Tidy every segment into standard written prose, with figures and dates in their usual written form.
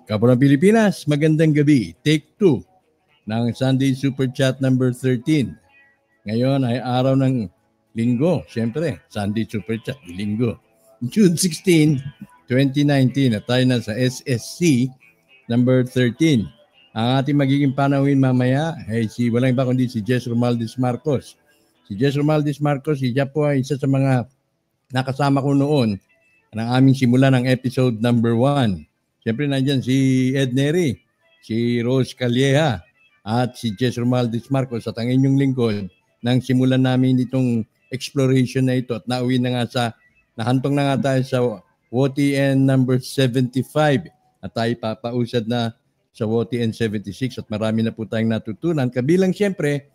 Kapulang Pilipinas, magandang gabi. Take 2 ng Sunday Super Chat number 13. Ngayon ay araw ng linggo. Siyempre, Sunday Super Chat, linggo. June 16, 2019 at tayo na sa SSC number 13. Ang ating magiging panauhin mamaya ay walang iba kundi si Jess Romaldez Marcos. Si Jess Romaldez Marcos, siya po ay isa sa mga nakasama ko noon ng aming simula ng episode number 1. Siyempre nandyan si Ed Neri, si Rose Calleja, at si Jess Romaldez Marcos at ang inyong lingkod nang simulan namin itong exploration na ito at nauwi na nga sa, nahantong na nga tayo sa WOTN number 75 at tayo papausad na sa WOTN 76 at marami na po tayong natutunan. Kabilang siyempre,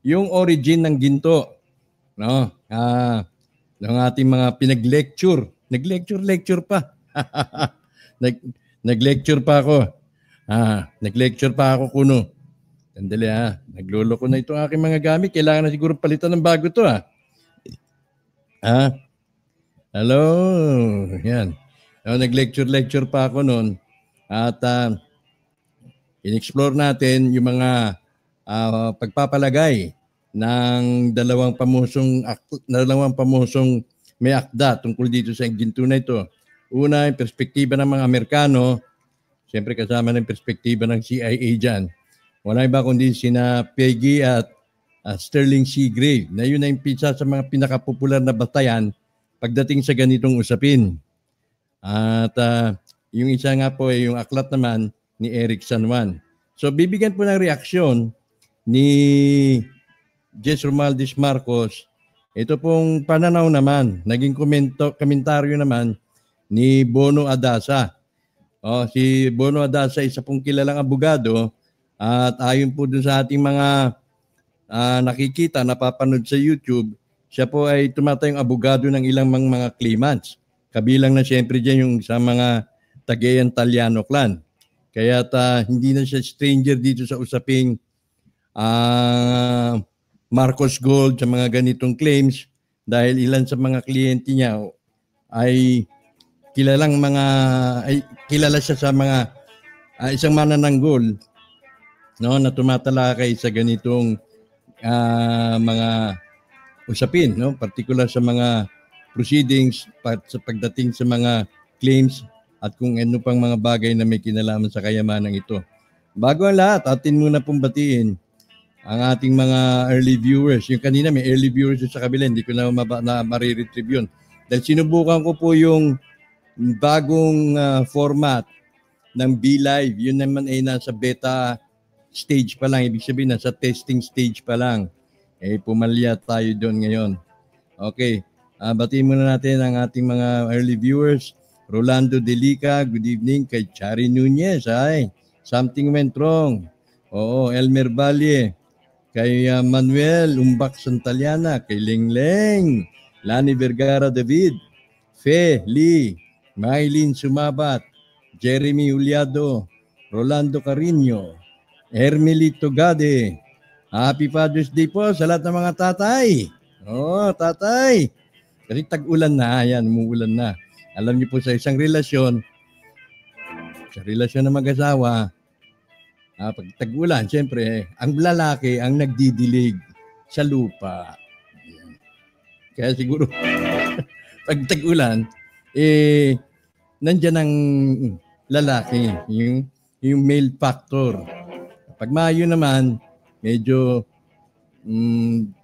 yung origin ng ginto. No? Ng ating mga pinag-lecture. Nag-lecture pa. Nag-lecture pa ako. Nag-lecture pa ako kuno. Sandali naglolo ko na itong aking mga gamit. Kailangan na siguro palitan ng bago to Hello. Yan. Nag-lecture pa ako noon. At in-explore natin yung mga pagpapalagay ng dalawang pamusong may akda tungkol dito sa ginto na ito. Una, yung perspektiba ng mga Amerikano, siyempre kasama ng perspektiba ng CIA dyan. Wala iba kundi sina Peggy at Sterling Seagrave na yun ay isa sa mga pinakapopular na batayan pagdating sa ganitong usapin. At yung isa nga po ay yung aklat naman ni Eric San Juan. So bibigyan po ng reaksyon ni Jess Romaldez Marcos. Ito pong pananaw naman, naging komentaryo naman ni Bono Adasa. Si Bono Adasa, isa pong kilalang abogado at ayon po dun sa ating mga nakikita, napapanood sa YouTube, siya po ay tumatayong abogado ng ilang mga claimants. Kabilang na siyempre dyan yung sa mga Cagayan Taliano clan. Kaya hindi na siya stranger dito sa usaping Marcos Gold sa mga ganitong claims dahil ilan sa mga kliyente niya ay kilala siya sa mga isang manananggol na tumatalakay sa ganitong mga usapin, particular sa mga proceedings sa pagdating sa mga claims at kung ano pang mga bagay na may kinalaman sa kayamanang ito. Bago ang lahat, atin muna pong batiin ang ating mga early viewers. Yung kanina may early viewers sa kabila, hindi ko na mariretrieve yun. Dahil sinubukan ko po yung bagong format ng B-Live. Yun naman ay nasa beta stage pa lang. Ibig sabihin, nasa testing stage pa lang. Pumalya tayo doon ngayon. Okay. Batiin muna natin ang ating mga early viewers. Rolando Delica, good evening. Kay Chari Nunez, something went wrong. Elmer Valle. Kay Manuel Umbak Santaliana. Kay Lengleng. Lani Vergara David. Fe Lee. Maylin Sumabat. Jeremy Uliado. Rolando Carino. Hermelito Gade. Happy Father's Day po sa lahat ng mga tatay. Tatay. Kasi tag-ulan na. Ayan, umuulan na. Alam niyo po sa isang relasyon, ng mag-asawa, pag tag-ulan, siyempre, ang lalaki ang nagdidilig sa lupa. Kaya siguro, pag tag-ulan, nandyan ang lalaki, yung male factor. Pag Mayo naman, medyo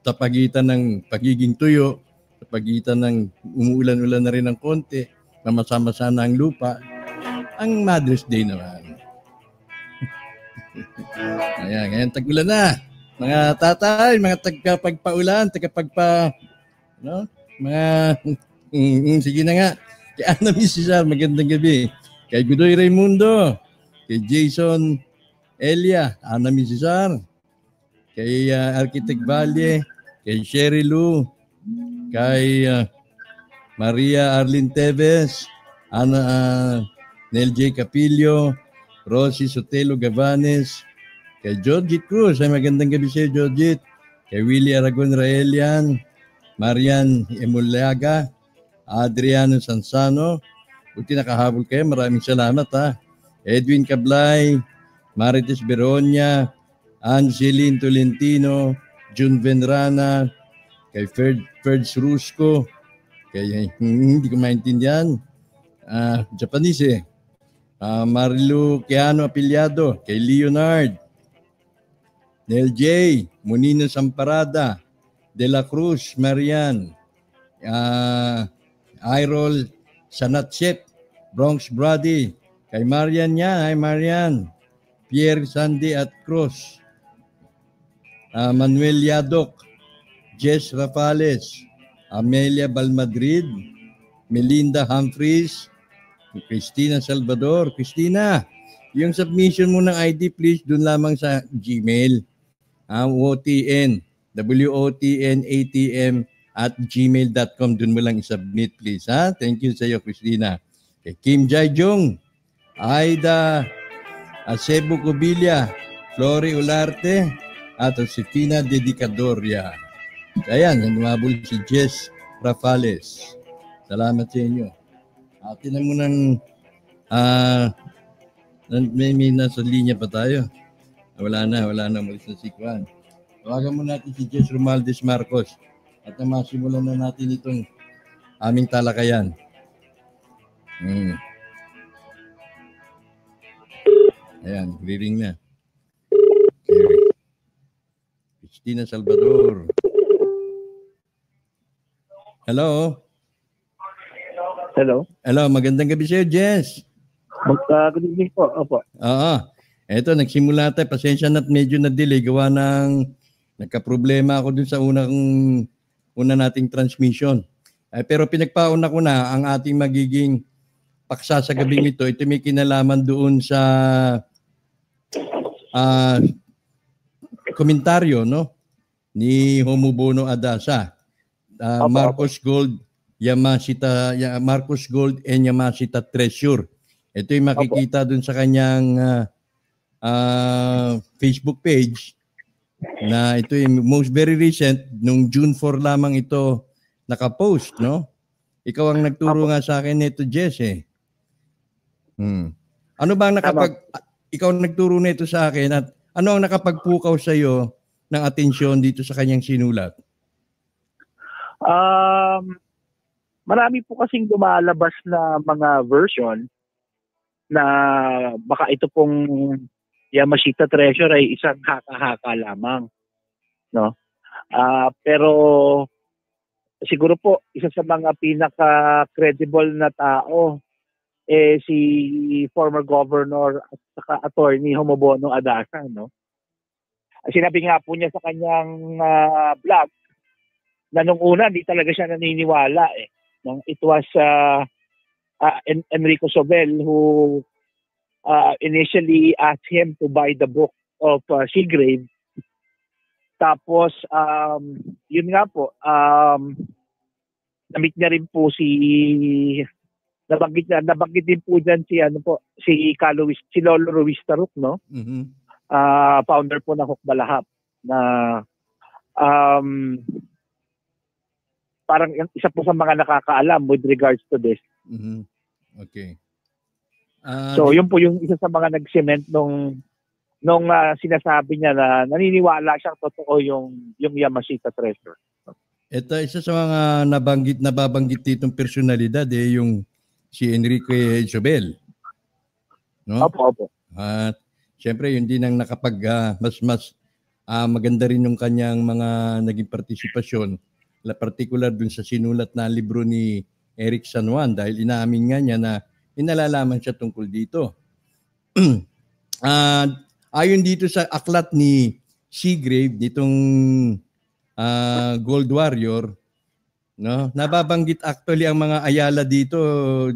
tapagitan ng pagiging tuyo, tapagitan ng umuulan-ulan na rin ng konti, mamasama-sama na ang lupa, ang Mother's Day naman. Ayan, ngayon tag-ulan na. Mga tatay, mga tagapagpaulan, sige na nga. Kay Ana Cesar, magandang gabi. Kay Gudoy Raimundo, kay Jason Elia, Ana Cesar, kay Architect Valle, kay Sherry Lou, kay Maria Arlene Teves, Nel J. Capillo, Rosie Sotelo Gavanes, kay Georgette Cruz, magandang gabi sa iyo, Georgette, kay Willie Aragon Raelian, Marian Emulaga, Adriano Sansano, buti nakahabol kayo, maraming salamat Edwin Cablay, Marites Beronia, Angeline Tolentino, June Venrana, kay Ferds Rusco, kay hindi ko maintindihan, Japanese eh. Marilu Keano Apiliado, kay Leonard, Nel J, Munino Samparada, De La Cruz, Marian, Irol Sanatset, Bronx Brady, kay Marian niya, ay Marian, Pierre Sandy at Cruz, Manuel Yadok, Jess Rafales, Amelia Balmadrid, Melinda Humphreys, Christina Salvador. Christina, yung submission mo ng ID please doon lamang sa Gmail. WOTN, WOTNATM@gmail.com. Doon mo lang i-submit please. Ha? Thank you sa iyo Christina. Kay Kim Jaijong, Aida Acebo Cubilla, Flori Ularte, at Josefina Dedicadoria. Ayan, numabol si Jess Rafales. Salamat sa inyo. Atin na munang may nasa linya pa tayo. Wala na, umalis na si Juan. Tawagan mo natin si Jess Romaldes Marcos at masimulan na natin itong aming talakayan. Ayan, riring na. Okay. Christina Salvador. Hello? Hello, magandang gabi sa'yo, Jess. Good evening po. Opo. Oo. Eto, nagsimula tayo. Pasensya na't medyo na-delay. Gawa ng nagka-problema ako dun sa una nating transmission. Pero pinagpauna ko na ang ating magiging paksa sa gabing ito. Ito may kinalaman doon sa komentaryo, no? Ni Homobono Adasa. Marcos Gold and Yamashita Treasure. Ito yung makikita dun sa kanyang Facebook page na ito yung most very recent, nung June 4 lamang ito nakapost, no? Ikaw ang nagturo nga sa akin nito, Jess, eh. Ano ba ang ikaw ang nagturo nito sa akin at ano ang nakapagpukaw sa iyo ng atensyon dito sa kanyang sinulat? Marami po kasing lumalabas na mga version na baka ito pong Yamashita Treasure ay isang haka-haka lamang, no? Pero siguro po isa sa mga pinaka-credible na tao si former governor at saka attorney Homobono Adasa, no? Sinabi nga po niya sa kanyang blog na nung una hindi talaga siya naniniwala eh. It was Enrico Sobel who initially asked him to buy the book of Seagrave. Tapos yun nga po, namit niya rin po nabanggit din po diyan si Lolo Ruiz Taruk, no? Founder po ng Hukbalahap na parang isa po sa mga nakakaalam with regards to this. Okay. So yun po yung isa sa mga nag-cement nung sinasabi niya na naniniwala siyang totoo yung Yamashita Treasure. Ito isa sa mga nababanggit ditong personalidad yung si Enrique Sobel. No? Opo. At siyempre yun din ang mas maganda rin yung kanyang mga naging partisipasyon, particular dun sa sinulat na libro ni Eric San Juan dahil inaamin nga niya na inalalaman siya tungkol dito. Ayon dito sa aklat ni Seagrave, ditong Gold Warrior, no? Nababanggit actually ang mga Ayala dito,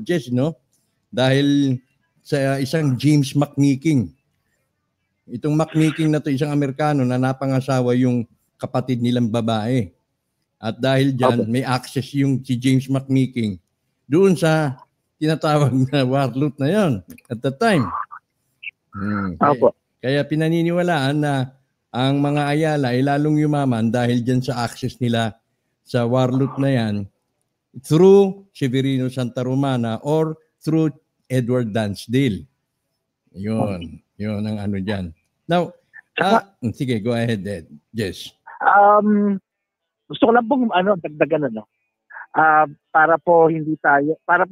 Jess, no? Dahil sa isang James McMeeking. Itong McMeeking na to, isang Amerikano na napangasawa yung kapatid nilang babae. At dahil dyan, may access yung si James McMeeking doon sa tinatawag na warlord na yon at the time. Kaya pinaniniwalaan na ang mga Ayala ay lalong yumaman dahil dyan sa access nila sa warlord na yan through Severino Santa Romana or through Edward Dansdale. Yun ang ano diyan. Now, sige, go ahead, Ed. Yes. Gusto ko lang pong dagdagan para po hindi tayo para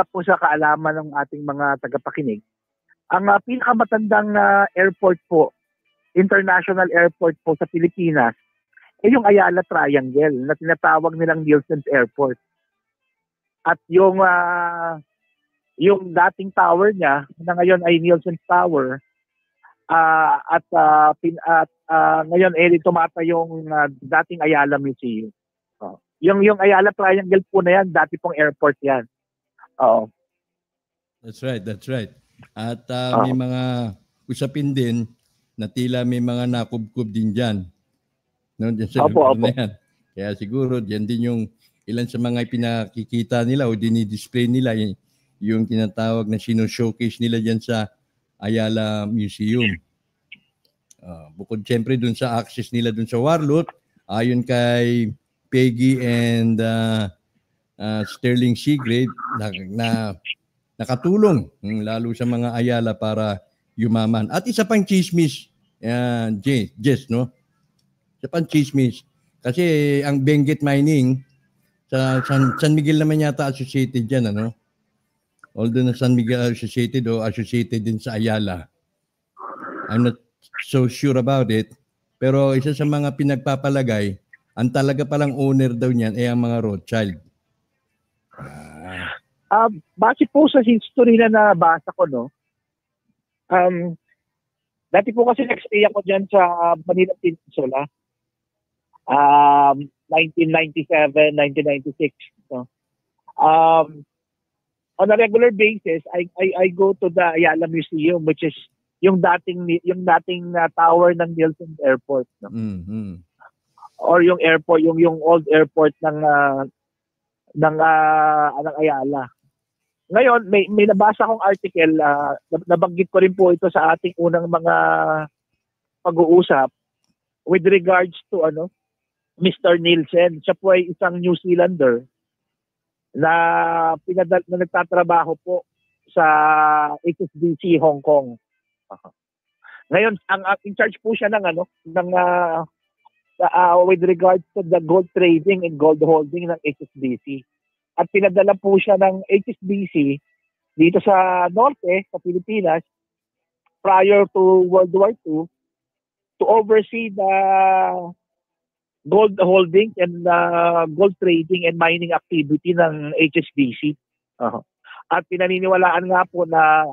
po sa kaalaman ng ating mga tagapakinig. Ang pinakamatandang airport po, international airport po sa Pilipinas, ay yung Ayala Triangle na tinatawag nilang Nielsen's Airport. At yung dating tower niya na ngayon ay Nielsen's Tower, ngayon tumata yung dating Ayala Museum. Yung Ayala Triangle po na yan, dati pong airport yan. Oo. That's right. At may mga usapin din na tila may mga nakubkub din dyan. No, dyan sa lugar na yan. Kaya siguro dyan din yung ilan sa mga pinakikita nila o dinidisplay nila yung tinatawag na sino-showcase nila dyan sa Ayala Museum. Bukod siyempre dun sa access nila dun sa Warlot, ayon kay Peggy and Sterling Seagrave na nakatulong lalo sa mga Ayala para yumaman. At isa pang chismis, Jess, no? Isa pang chismis. Kasi ang Benguet Mining, sa San Miguel naman yata associated dyan, ano? Although na San Miguel associated o associated din sa Ayala. I'm not so sure about it. Pero isa sa mga pinagpapalagay, ang talaga palang owner daw niyan ay ang mga Rothschild. Base po sa history na nabasa ko, no? Dati po kasi nag-stay ako dyan sa Manila Peninsula. 1997, 1996. No? On a regular basis, I go to the Ayala Museum, which is yung dating tower ng Nielsen Airport. No? Mm-hmm. Or yung airport, yung old airport ng Ayala. Ngayon, may nabasa akong article, nabanggit ko rin po ito sa ating unang mga pag-uusap with regards to Mr. Nielsen. Siya po ay isang New Zealander na nagtatrabaho po sa HSBC Hong Kong. Ngayon, ang in charge po siya with regards to the gold trading and gold holding ng HSBC. At pinadala po siya ng HSBC dito sa norte, sa Pilipinas, prior to World War II, to oversee the gold holding and gold trading and mining activity ng HSBC. At pinaniniwalaan nga po na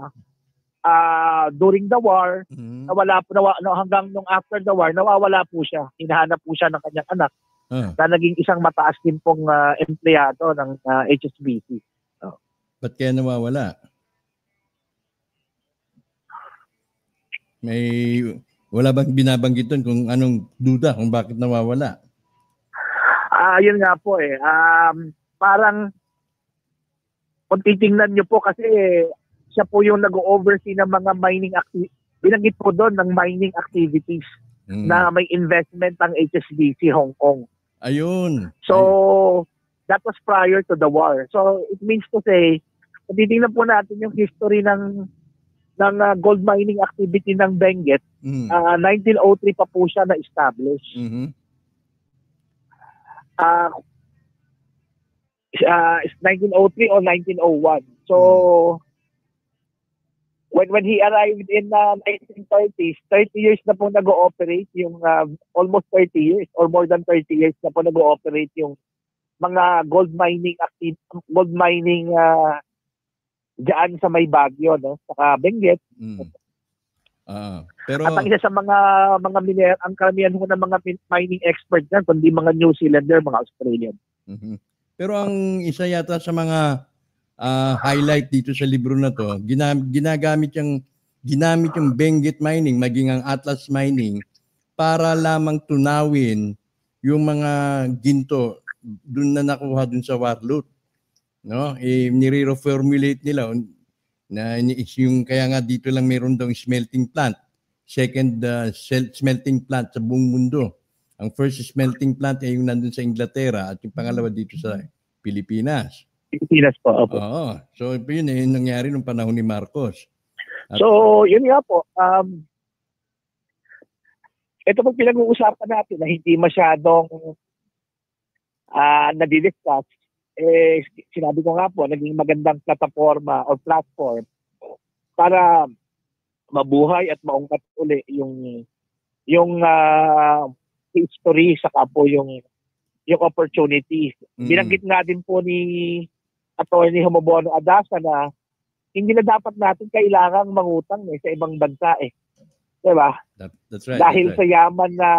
during the war, hanggang nung after the war, nawawala po siya. Hinahanap po siya ng kanyang anak na naging isang mataas din pong empleyado ng HSBC. Ba't kaya nawawala? Wala bang binabanggit doon kung anong duda kung bakit nawawala? Yun nga po parang kung titingnan nyo po kasi siya po yung nag-oversee ng mga mining activities. Binanggit po doon ng mining activities na may investment ang HSBC Hong Kong. Ayun. So, that was prior to the war. So, it means to say, kung titingnan po natin yung history ng gold mining activity ng Benguet, 1903 pa po siya na-establish. 1903 or 1901. So, when he arrived in 1930s, 30 years na po nag-ooperate yung almost 30 years or more than 30 years na po nag-ooperate yung mga gold mining diyan sa may Baguio, no, sa Benguet. Pero at ang isa sa mga ang karamihan ng mga mining experts diyan kundi mga New Zealander, mga Australian. Pero ang isa yata sa mga highlight dito sa libro na to, ginamit yung Benguet mining, maging ang Atlas mining, para lamang tunawin yung mga ginto dun na nakuha dun sa Warlot. No? Nire-reformulate nila na yung kaya nga dito lang meron daw smelting plant. Second smelting plant sa buong mundo. Ang first smelting plant ay yung nandun sa Inglaterra at yung pangalawa dito sa Pilipinas. Pilipinas po. Oo. So yun nangyari nung panahon ni Marcos. So, yun nga po. Ito pong pinag-uusapan natin na hindi masyadong nadidiscuss. Sinabi ko nga po, naging magandang plataforma o platform para mabuhay at maungkat uli yung history saka po yung opportunity. Binanggit nga din po ni Attorney Homobono Adasa na hindi na dapat natin kailangang mangutang sa ibang bansa Diba? That's right. Dahil sa yaman na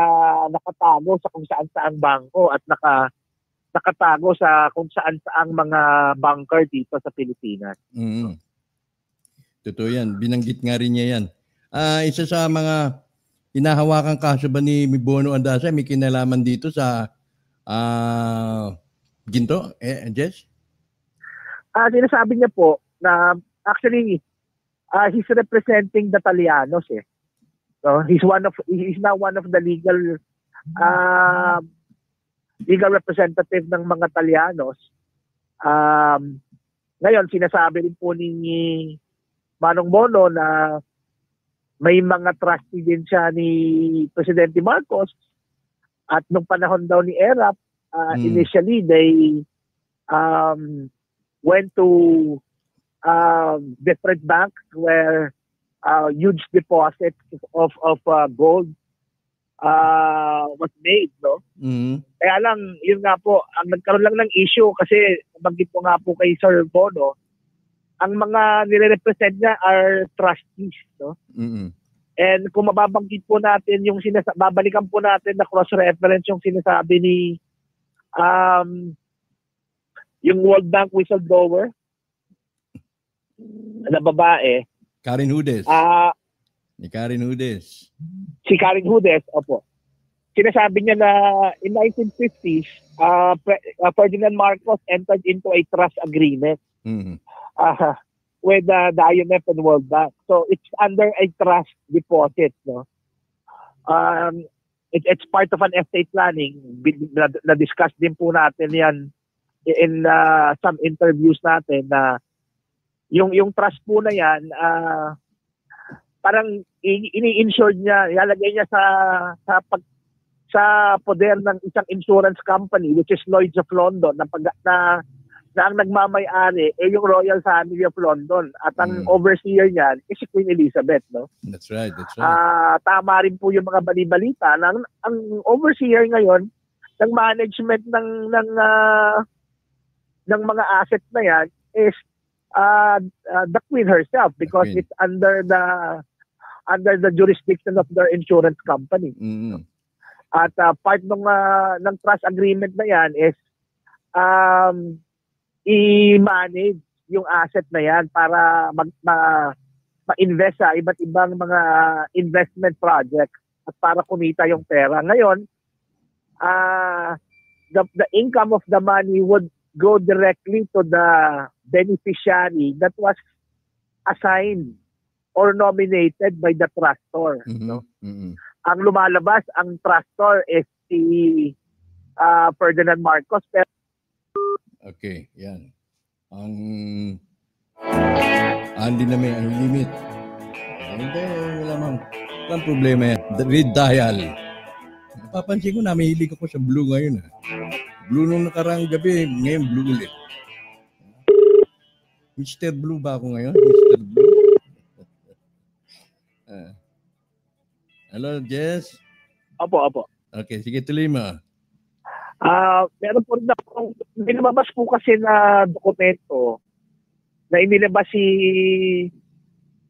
nakatago sa kung saan-saang bangko at nakatago sa kung saan-saang mga banker dito sa Pilipinas. Totoo yan. Binanggit nga rin niya yan. Isa sa mga hinahawakan kaso ba ni Bono Adasa, may kinalaman dito sa ginto, Jess? Sinasabi niya po na actually he's representing the Talianos So he's now one of the legal representative ng mga Talianos. Ngayon sinasabi rin po ni Manong Bono na may mga trustee din siya ni Presidente Marcos at nung panahon daw ni ERAP, initially they went to different banks where huge deposits of gold was made, no? Kaya lang, yun nga po, ang nagkaroon lang ng issue kasi banggit po nga po kay Sir Bono, ang mga nire-represent niya are trustees, no? And kung mababanggit po natin yung babalikan po natin na cross-reference yung sinasabi ni yung World Bank whistleblower na babae, Karen Hudes. Ni Karen Hudes. Si Karen Hudes, opo. Sinasabi niya na in 1950s, Ferdinand Marcos entered into a trust agreement with the IMF and World Bank. So it's under a trust deposit, no? It's part of an estate planning. Na-discuss din po natin yan in some interviews natin na yung trust po na yan, parang ini-insured niya, ilalagay niya sa poder ng isang insurance company which is Lloyd's of London na ang nagmamay-ari yung Royal Family of London at ang overseer niyan is si Queen Elizabeth, no? That's right. Tama rin po yung mga balibalita na ang overseer ngayon ng management ng mga assets na yan is the Queen herself because it's under the jurisdiction of their insurance company. At part ng trust agreement na yan is i-manage yung asset na yan para ma-invest sa iba't ibang mga investment projects at para kumita yung pera. Ngayon, the income of the money would go directly to the beneficiary that was assigned or nominated by the trustor. No? Ang lumalabas, ang trustor is si Ferdinand Marcos. Okay, yan. Hindi namin ang limit. Hindi, walang problema yan. Read dial. Napapansin ko na, mahilig ako sa blue ngayon. Blue nung nakarang gabi, ngayon blue ulit. Mr. Blue ba ako ngayon? Mr. Blue? Hello, Jess? Opo. Okay, sige, tuloy mo. Meron po rin akong binabas po kasi na dokumento na inilabas si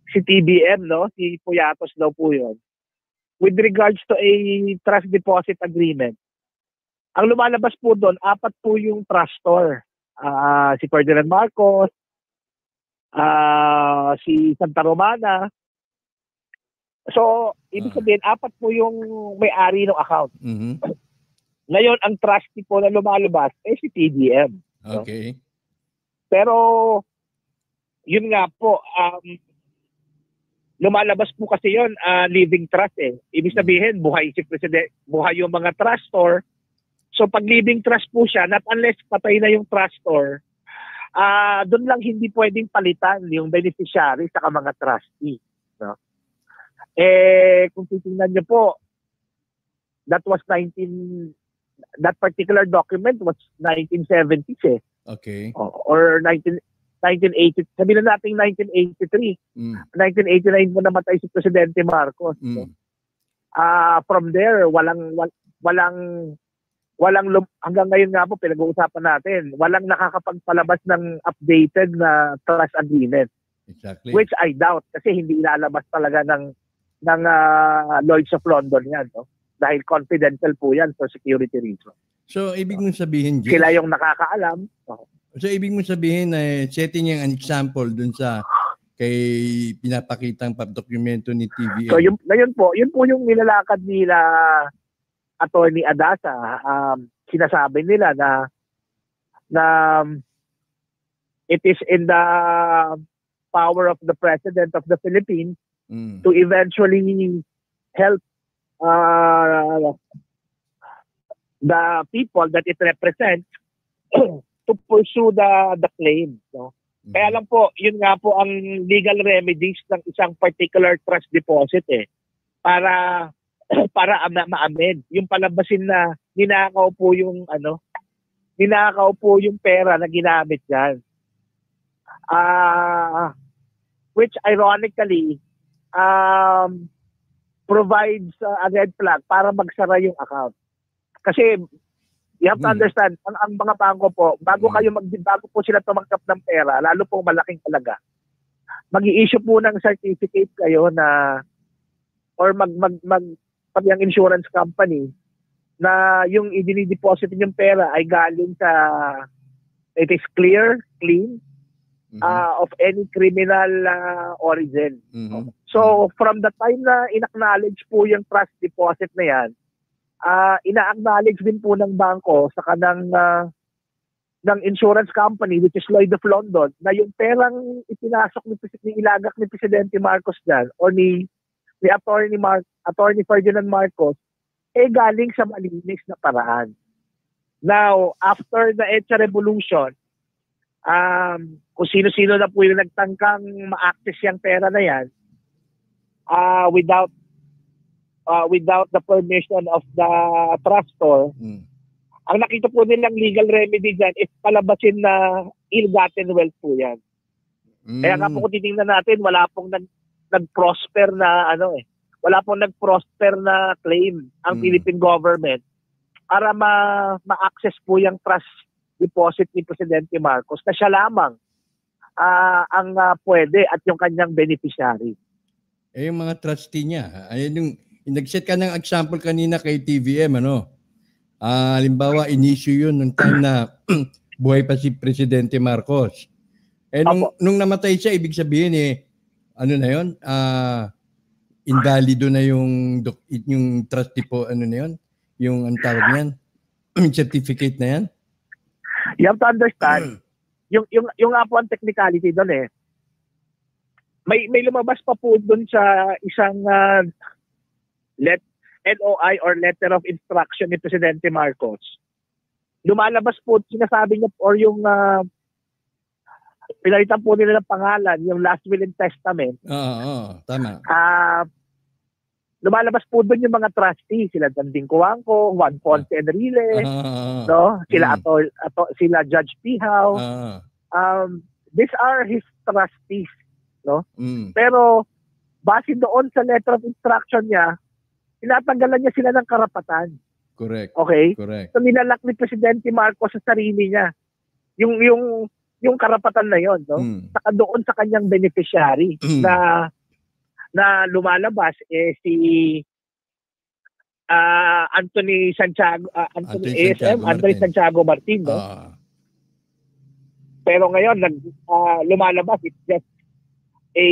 TBM, no? Si Puyatos daw po yun. With regards to a trust deposit agreement. Ang lumalabas po doon, 4 po yung trustor. Si Ferdinand Marcos, si Santa Romana. So, ibig sabihin, 4 po yung may-ari ng account. Ngayon, ang trustee po na lumalabas si TBM. Okay. No? Pero, yun nga po, lumalabas po kasi yun, living trust Ibig sabihin, buhay si President, buhay yung mga trustor. So, pag living trust po siya, not unless patay na yung trustor, doon lang hindi pwedeng palitan yung beneficiary sa mga trustee. No? Kung titingnan niyo po, that particular document was 1970s eh. Okay. Or 1980, sabihin na natin 1983. 1989 mo namatay si Presidente Marcos. No? From there, hanggang ngayon nga po, pinag-uusapan natin, walang nakakapagpalabas ng updated na trust agreement. Exactly. Which I doubt kasi hindi ilalabas talaga ng Lloyd's of London yan. No? Dahil confidential po yan for security reasons. So, ibig mong sabihin, Jess, sila yung nakakaalam. So, ibig mong sabihin na setting yung an example dun sa kay pinapakitang dokumento ni TVN. So, yun po yung nilalakad nila Attorney Adasa. Sinasabi nila na it is in the power of the President of the Philippines to eventually help the people that it represents to pursue the claim. No? Kaya lang po, yun nga po ang legal remedies ng isang particular trust deposit para ma-amend. Yung palabasin na ninakaw po yung pera na ginamit diyan. Which ironically provides a red flag para magsara yung account. Kasi you have to understand, ang mga bangko po, bago po sila tumanggap ng pera, lalo po malaking halaga, mag-i-issue po ng certificate kayo na or pag yung insurance company na yung i-deposit yung pera ay galing sa it is clean of any criminal origin. So from the time na in-acknowledge po yung trust deposit na yan, ina-acknowledge din po ng bangko sa kanang ng insurance company which is Lloyd's of London na yung perang ipinasok ni ilagak ni Presidente Marcos dyan o ni Attorney Ferdinand Marcos galing sa malinis na paraan. Now, after the EDSA Revolution, kung sino-sino na po yung nagtangkang ma-access yung pera na yan without the permission of the trustor, ang nakita po nilang legal remedy dyan is palabasin na ill-gotten wealth po yan. Kaya nga po kung titingnan natin, wala pong nag-prosper na wala pong nag-prosper na claim ang Philippine government para ma-access po yung trust deposit ni Presidente Marcos na siya lamang ang pwede at yung kanyang beneficiary. Yung mga trustee niya, ayun yung nag-set ka ng example kanina kay TVM, halimbawa, in-issue yun nung time na buhay pa si Presidente Marcos. Nung namatay siya, ibig sabihin ano na yun? Invalido na yung trustee po, ano na yun? Yung ang tawag niyan? Certificate na yan? You have to understand, yung nga po ang technicality doon may lumabas pa po doon sa isang LOI or letter of instruction ni Presidente Marcos. Lumalabas po, sinasabi niya or yung pinalitan po nila ng pangalan, yung last will and testament. Tama. Lumalabas po doon yung mga trustees, sila Danding Coangco, Juan Ponce Enrile, no? Sila Judge Pihaw. These are his trustees, no? Pero base doon sa letter of instruction niya, tinatanggalan niya sila ng karapatan. Correct. Okay? Correct. So nilalak ni Presidente Marcos sa sarili niya yung karapatan na yon, no? Saka doon sa kanyang beneficiary na lumalabas si Anthony Santiago Santiago Martin, no? Pero ngayon lumalabas, it's just a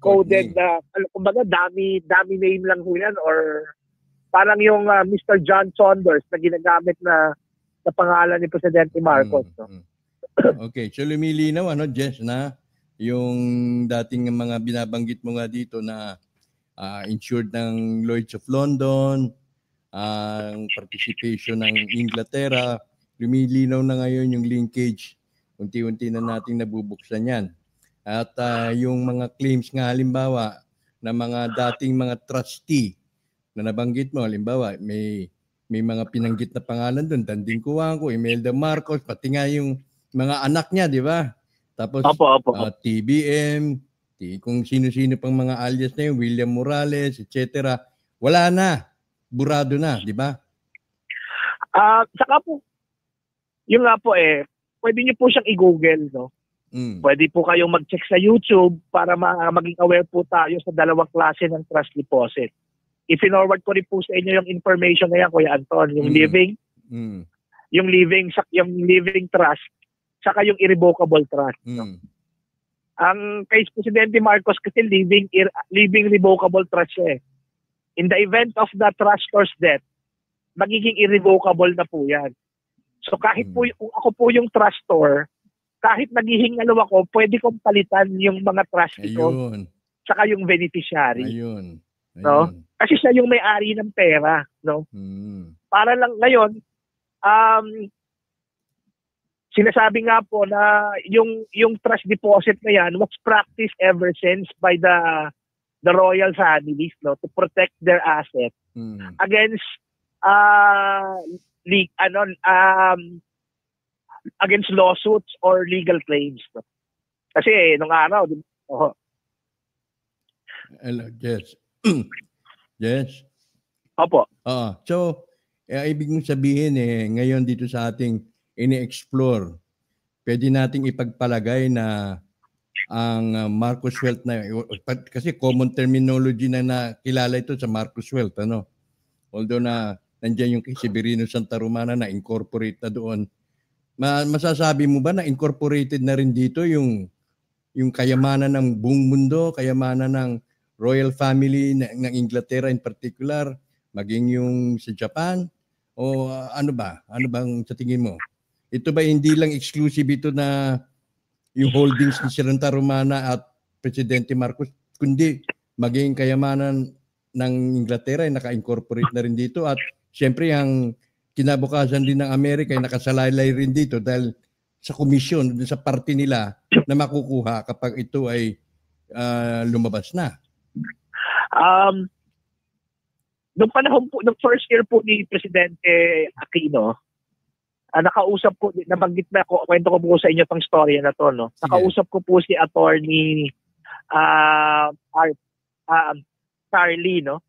coded kumbaga dami name lang ho yan, or parang yung Mr. John Saunders na ginagamit na sa pangalan ni Presidente Marcos, no? Okay, so lumilinaw Jess, na yung dating mga binabanggit mo nga dito na insured ng Lloyd's of London, ang participation ng Inglaterra, lumilinaw na ngayon yung linkage unti-unti na nating nabubuksan yan. At yung mga claims nga halimbawa na mga dating mga trustee na nabanggit mo, halimbawa may mga pinanggit na pangalan doon, Danding Cuangco, Imelda Marcos, pati nga yung mga anak niya, di ba? Tapos Opo. TBM, kung sino-sino pang mga alias na yun, William Morales, etc. Wala na. Burado na, di ba? Saka po, yung nga po pwede niyo po siyang i-google, no? Pwede po kayong mag-check sa YouTube para maging aware po tayo sa dalawang klase ng trust deposit. I-forward ko rin po sa inyo yung information na yan, Kuya Anton, yung yung living trust, saka yung irrevocable trust. No? Ang kay Presidente Marcos kasi living revocable trust siya. In the event of the trustor's death, magiging irrevocable na po yan. So kahit po kung ako po yung trustor, kahit naghihingalo ako, pwede kong palitan yung mga trustee ko, saka yung beneficiary. Ayun. No? Kasi siya yung may-ari ng pera, no? Para lang ngayon, sinasabi nga po na yung trust deposit na yan was practiced ever since by the royal families, no, to protect their assets against against lawsuits or legal claims. No? Kasi nung araw, yes. Yes. Opo. So, ibig mong sabihin ngayon dito sa ating ini-explore, pwede nating ipagpalagay na ang Marcos Wealth na, kasi common terminology na nakilala ito sa Marcos Wealth, ano? Although na nandiyan yung kay Severino Santa Romana na incorporate na doon. Masasabi mo ba na incorporated na rin dito yung kayamanan ng buong mundo, kayamanan ng royal family ng Inglaterra in particular, maging yung sa Japan? O ano ba? Ano bang sa tingin mo? Ito ba hindi lang exclusive ito na yung holdings ni Santa Romana at Presidente Marcos, kundi maging kayamanan ng Inglaterra ay naka-incorporate na rin dito, at siyempre ang kinabukasan din ng Amerika ay nakasalaylay rin dito dahil sa komisyon, sa parte nila na makukuha kapag ito ay lumabas na. Nung panahon po, nung first year po ni Presidente Aquino, nakausap ko, nabanggit na ko, kwento ko po sa inyo tong storya na to, no? Nakausap ko po si attorney Charlie, no?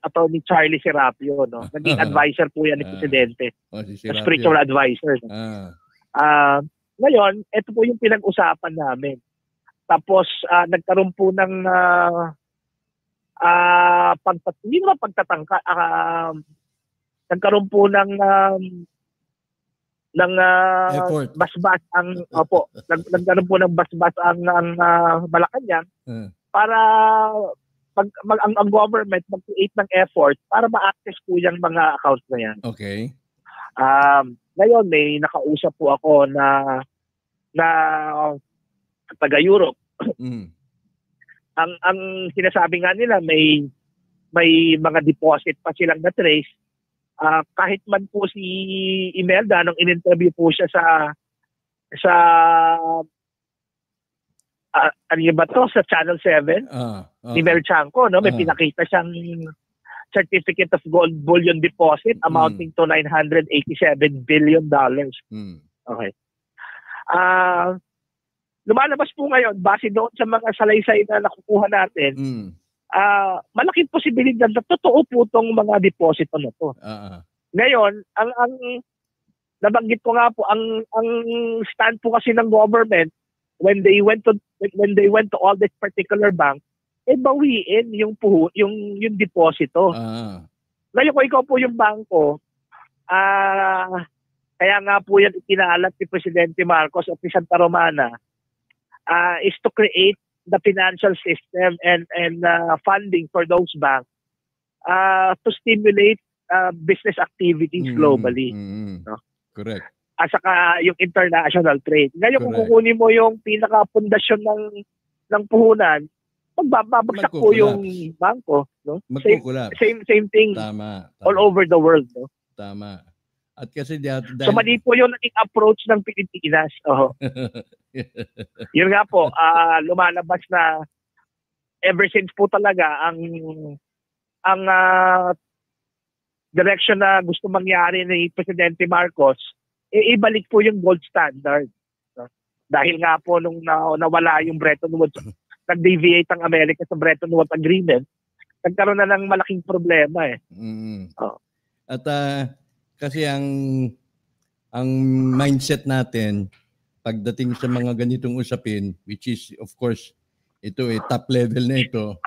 Attorney Charlie Serapio, no? Naging advisor po yan ni Presidente. Spiritual advisor. No? Ngayon, ito po yung pinag-usapan namin. Tapos, nagkaroon po ng hindi naman pagtatangka, nagkaroon po ng basbas ang nagkaroon po ng basbas ang Malacanang para ang government mag-create ng effort para ma-access po yung mga accounts na yan. Okay. Ngayon may nakausap po ako na taga-Europe. Ang sinasabi nga nila may mga deposit pa silang na-trace. Kahit man po si Imelda nung in-interview po siya sa ano ba to, sa Channel 7 ni Mel Chanco, no, may pinakita siyang certificate of gold bullion deposit amounting to $987 billion. Okay. Lumalabas po ngayon, base doon sa mga salaysay na nakukuha natin, malaking posibilidad na totoo po itong mga deposito na to. Ngayon, ang nabanggit ko nga po, ang stand po kasi ng government when they went to all this particular bank, bawiin yung deposito. Ngayon kung ikaw po yung bangko, kaya nga po yan ikinaalat ni Presidente Marcos at ni Santa Romana, is to create the financial system and funding for those banks to stimulate business activities globally. No? Correct. At saka yung international trade. Ngayon kung kukunin mo yung pinaka-pundasyon ng puhunan, magbabagsak po yung bangko. No? Same thing. Tama. All over the world. No? Tama. At kasi So mali po yung naging approach ng Pilipinas. Yun nga po, lumalabas na ever since po talaga ang direction na gusto mangyari ni Presidente Marcos, ibalik po yung gold standard. No? Dahil nga po nung nawala yung Bretton Woods, nag-deviate ang Amerika sa Bretton Woods Agreement, nagkaroon na ng malaking problema eh. At kasi ang mindset natin pagdating sa mga ganitong usapin, which is of course ito top level na ito,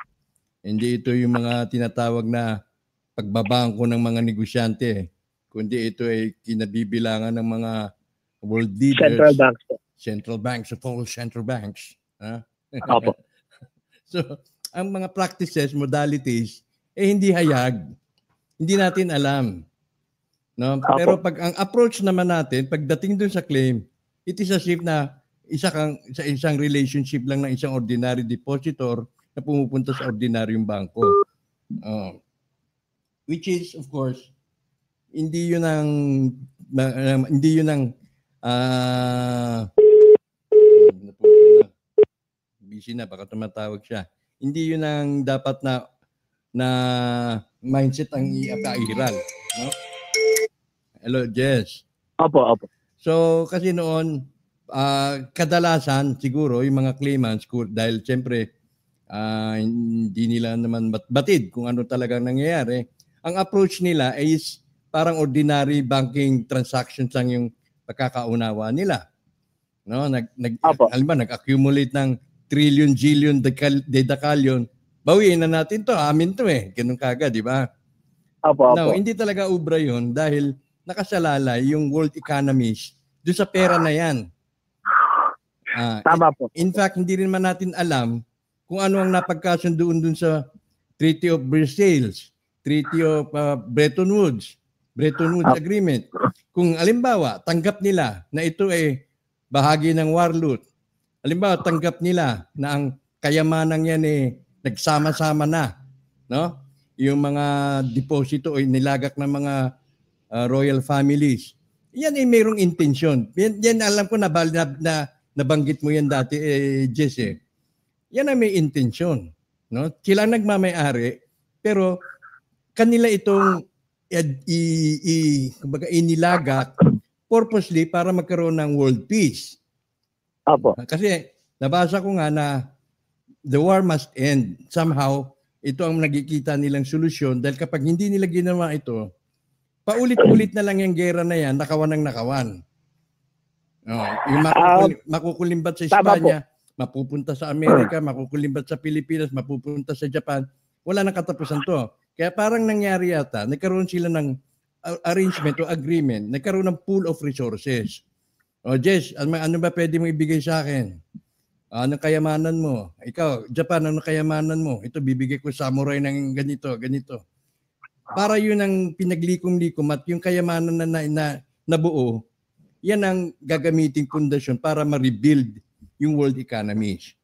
hindi ito yung mga tinatawag na pagbabangko ng mga negosyante, kundi ito ay kinabibilangan ng mga world leaders, central banks of all central banks. Opo. So ang mga practices, modalities hindi hayag, hindi natin alam. No? Pero pag ang approach naman natin, pagdating dun sa claim, it is as if na sa isang relationship lang ng isang ordinary depositor na pumupunta sa ordinaryong bangko. Which is, of course, hindi yun ang busy na, baka tumatawag siya. Hindi yun ang dapat na mindset ang iiral. No? Hello, Jess. Opo. So, kasi noon, kadalasan siguro yung mga claimants, dahil siyempre hindi nila naman batid kung ano talagang nangyayari, ang approach nila is parang ordinary banking transactions lang yung pagkakaunawa nila. No? Nag-accumulate ng trillion, jillion, decayllion, bawiin na natin to, amin to ganun kagad, di ba? Opo. No, hindi talaga ubra yun dahil nakasalalay yung world economies doon sa pera na yan. Tama po. In fact, hindi rin man natin alam kung ano ang napagkasundoon doon sa Treaty of Versailles, Treaty of Bretton Woods Agreement. Kung alimbawa, tanggap nila na ito ay bahagi ng war loot. Alimbawa, tanggap nila na ang kayamanang yan nagsama-sama na. No? Yung mga deposito ay nilagak ng mga royal families. Yan ay mayroong intensyon. Yan alam ko na nabanggit mo yan dati, Jess. Yan ay may intensyon. No? Sila nagmamay-ari, pero kanila itong inilagak purposely para magkaroon ng world peace. Opo. Kasi nabasa ko nga na the war must end. Somehow, ito ang nagkikita nilang solusyon dahil kapag hindi nila ginawa ito, paulit-ulit na lang yung gera na yan, nakawan ng nakawan. Yung makukulimbat sa Espanya, mapupunta sa Amerika, makukulimbat sa Pilipinas, mapupunta sa Japan, wala nang katapusan to. Kaya parang nangyari yata, nagkaroon sila ng arrangement o agreement, nagkaroon ng pool of resources. Jess, ano ba pwede mo ibigay sa akin? Anong kayamanan mo? Ikaw, Japan, anong kayamanan mo? Ito, bibigay ko samurai ng ganito. Para yun ang pinaglikom-likom at yung kayamanan na nabuo, yan ang gagamiting pundasyon para ma-rebuild yung world economies.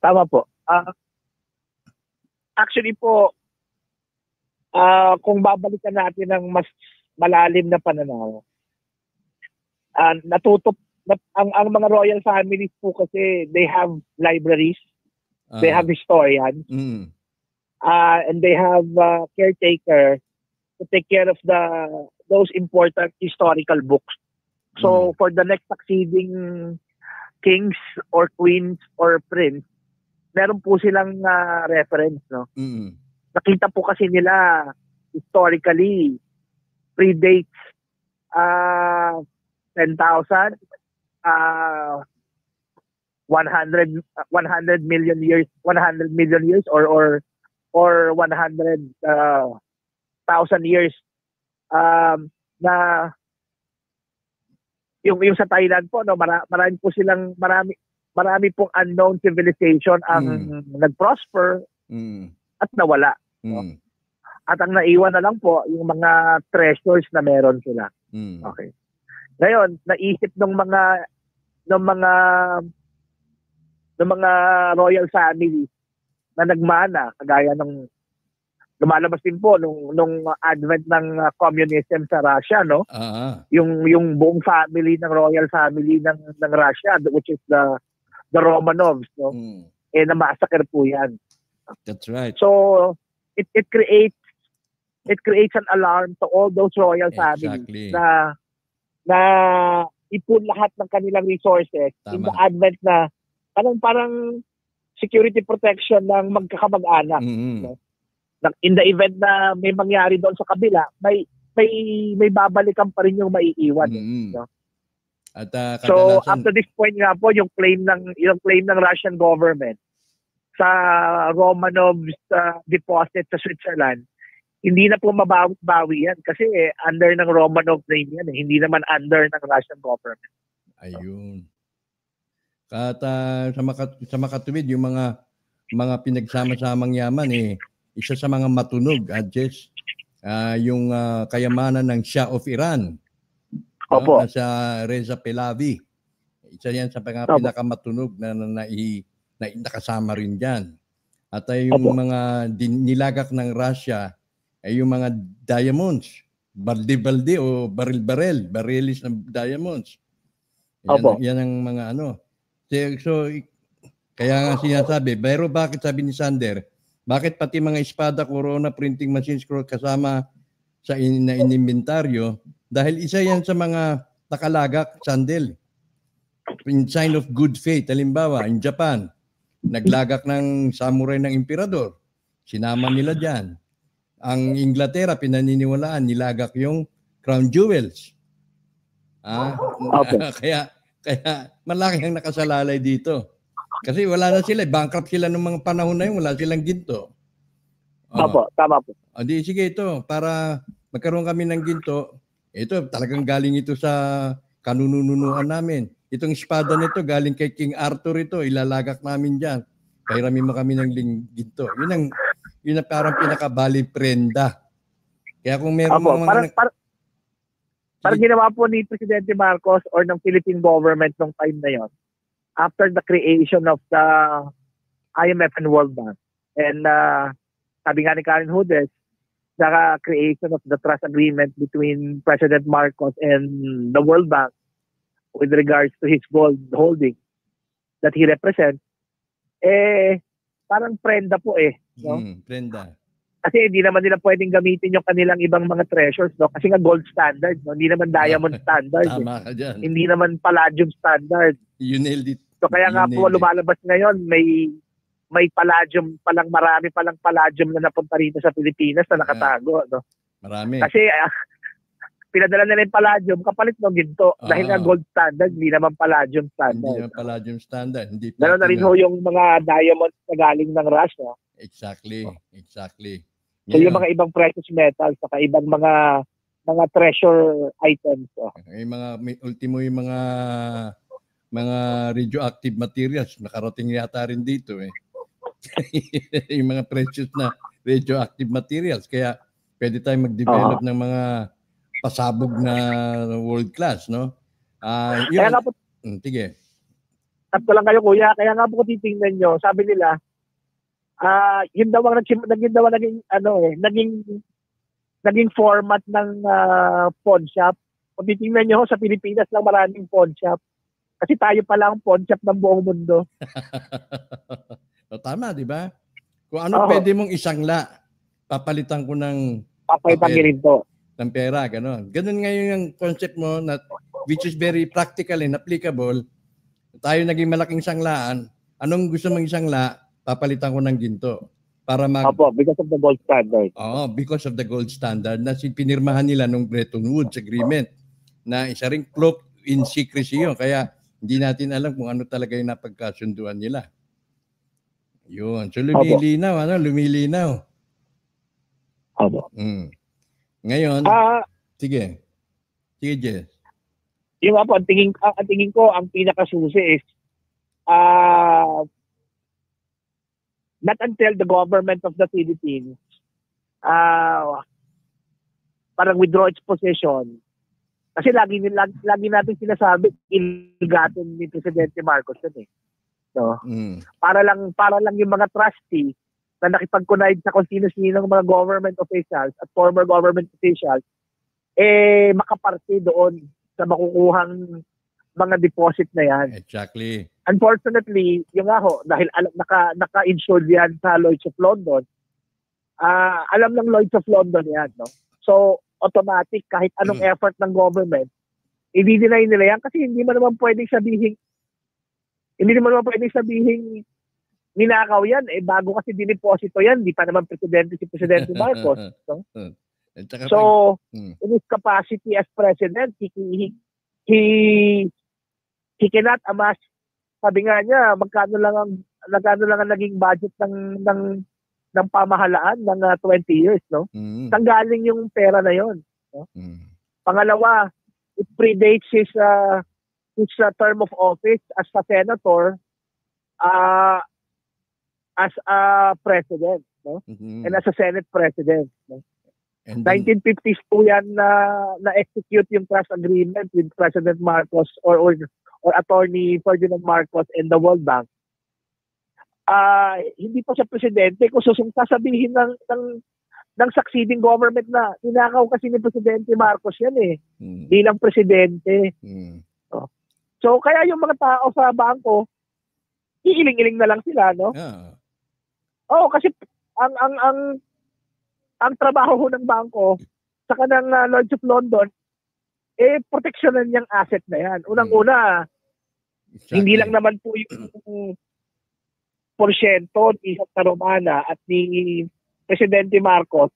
Tama po. Actually po, kung babalikan natin ng mas malalim na pananaw, ang mga royal families po kasi they have libraries, they have historians, and they have caretaker to take care of those important historical books. So for the next succeeding kings or queens or prince, meron po silang reference, no? Nakita po kasi nila historically predates 10,000 100 million years or 100,000 years na yung sa Thailand po, no, marami pong unknown civilization ang nag-prosper at nawala, no? At ang naiwan na lang po yung mga treasures na meron sila. Okay. Ngayon, naisip ng mga royal family na nagmana, kagaya ng lumalabas din po nung advent ng communism sa Russia, no? Yung buong family ng royal family ng Russia, which is the Romanovs, no? Na-massacre po 'yan. That's right. So it creates an alarm to all those royal families na ipon lahat ng kanilang resources in the advent na parang security protection ng magkakamag-anak. No? In the event na may mangyari doon sa kabila, may babalikan pa rin yung maiiwan. No? At so up to this point nga po yung claim ng Russian government sa Romanovs deposit sa Switzerland, hindi na po mabawi yan kasi under ng Romanov name yan, hindi naman under ng Russian government. Ayun. At sa makatuwid yung mga pinagsama-samang yaman isa sa mga matunog, Jess, yung kayamanan ng Shah of Iran. Opo. Sa Reza Pahlavi. Isa yan sa pinakamatunog na nakasama rin dyan. At yung mga nilagak ng Russia ay yung mga diamonds. Balde-balde o barelis ng diamonds. Yan ang mga So, kaya nga sinasabi, pero bakit sabi ni Sander, bakit pati mga espada, corona, printing machines kasama sa inimbentaryo? Dahil isa yan sa mga nakalagak, Sandel. In sign of good faith. Halimbawa, in Japan, naglagak ng samurai ng emperador. Sinama nila dyan. Ang Inglaterra, pinaniniwalaan, nilagak yung crown jewels. Kaya malaki ang nakasalalay dito. Kasi wala na sila. Bankrupt sila nung mga panahon na yun. Wala silang ginto. Opo, tama po. Di, sige ito. Para magkaroon kami ng ginto, ito talagang galing ito sa kanununuan namin. Itong espada nito galing kay King Arthur ito. Ilalagak namin dyan. Pairami mo kami ng ginto. Yun ang parang pinakabali prenda. Kaya kung meron parang ginawa po ni Presidente Marcos or ng Philippine government nung time na yon, after the creation of the IMF and World Bank. And sabi nga ni Karen Hudes, the creation of the trust agreement between President Marcos and the World Bank with regards to his gold holding that he represents, parang prenda po no? Prenda. Kasi hindi naman nila pwedeng gamitin yung kanilang ibang mga treasures, no? Kasi nga gold standard, no? Hindi naman diamond standard. Tama ka dyan. Hindi naman palladium standard. You nailed it. So kaya nga po lumalabas ngayon, may palladium palang, marami palang palladium na napunta rito sa Pilipinas na nakatago. No? Marami. Kasi pinadala nila yung palladium kapalit ng ginto. Dahil nga gold standard, hindi naman palladium standard. Hindi naman palladium standard. Ganoon na rin ho yung mga diamonds na galing ng Russia. Exactly. So yung mga ibang precious metals, saka ibang mga treasure items. May ultimo yung mga radioactive materials nakarating yata rin dito yung mga precious na radioactive materials, kaya pwede tayong mag-develop ng mga pasabog na world class, no? Kaya nga po, sige. Sakto lang kayo kuya, kaya nga po kung titingnan nyo, sabi nila, yun daw ang naging format ng pawn shop. Kung titingnan nyo, sa Pilipinas lang maraming pawn shop. Kasi tayo pala ang pawn shop ng buong mundo. Tama, di ba? Kung ano pwede mong isangla, papalitan ko ng ginto. Ng pera, gano'n. Gano'n ngayon yung concept mo which is very practical and applicable. Tayo naging malaking sanglaan. Anong gusto mong isangla? Papalitan ko ng ginto. Because of the gold standard. Because of the gold standard na pinirmahan nila nung Bretton Woods Agreement na isa ring cloak in secrecy yun. Kaya hindi natin alam kung ano talaga yung napagkasunduan nila. Yun. So lumilinaw. Ngayon, sige. Sige, Jess. Yung ang tingin ko, ang pinakasusi is not until the government of the Philippines parang withdraw its position. Kasi lagi natin sinasabi, ilgatin ni Presidente Marcos yun . So, para lang yung mga trustee na nakipag-connive sa kung sino-sino ng mga government officials at former government officials, makaparte doon sa makukuhang mga deposit na yan. Exactly. Unfortunately, yung nga ho, dahil naka-insured yan sa Lloyd's of London, alam ng Lloyd's of London yan, no? So, automatic, kahit anong effort ng government, i-deny nila yan kasi hindi mo naman pwedeng sabihin ninakaw yan. Bago kasi dineposito yan, di pa naman si Presidente Marcos. No? So, in his capacity as president, he cannot amass. Sabi nga niya, magkano lang ang naging budget ng pamahalaan ng 20 years, no? Saan galing yung pera na yon, no? Pangalawa, it predates his term of office as a senator, as a president, no? And as a Senate president, no? And 1950s po yan na execute yung trust agreement with President Marcos or Attorney Ferdinand Marcos and the World Bank. Hindi pa siya presidente kung sasabihin ng succeeding government na ninakaw kasi ni Presidente Marcos yan bilang presidente. So kaya yung mga tao sa bangko, iiling-iling na lang sila, no? Kasi ang trabaho ng bangko sa kanang Lloyd's of London, proteksyonan niyang asset na yan. Unang-una, hindi lang naman po yung porsyento ni Santa Romana at ni Presidente Marcos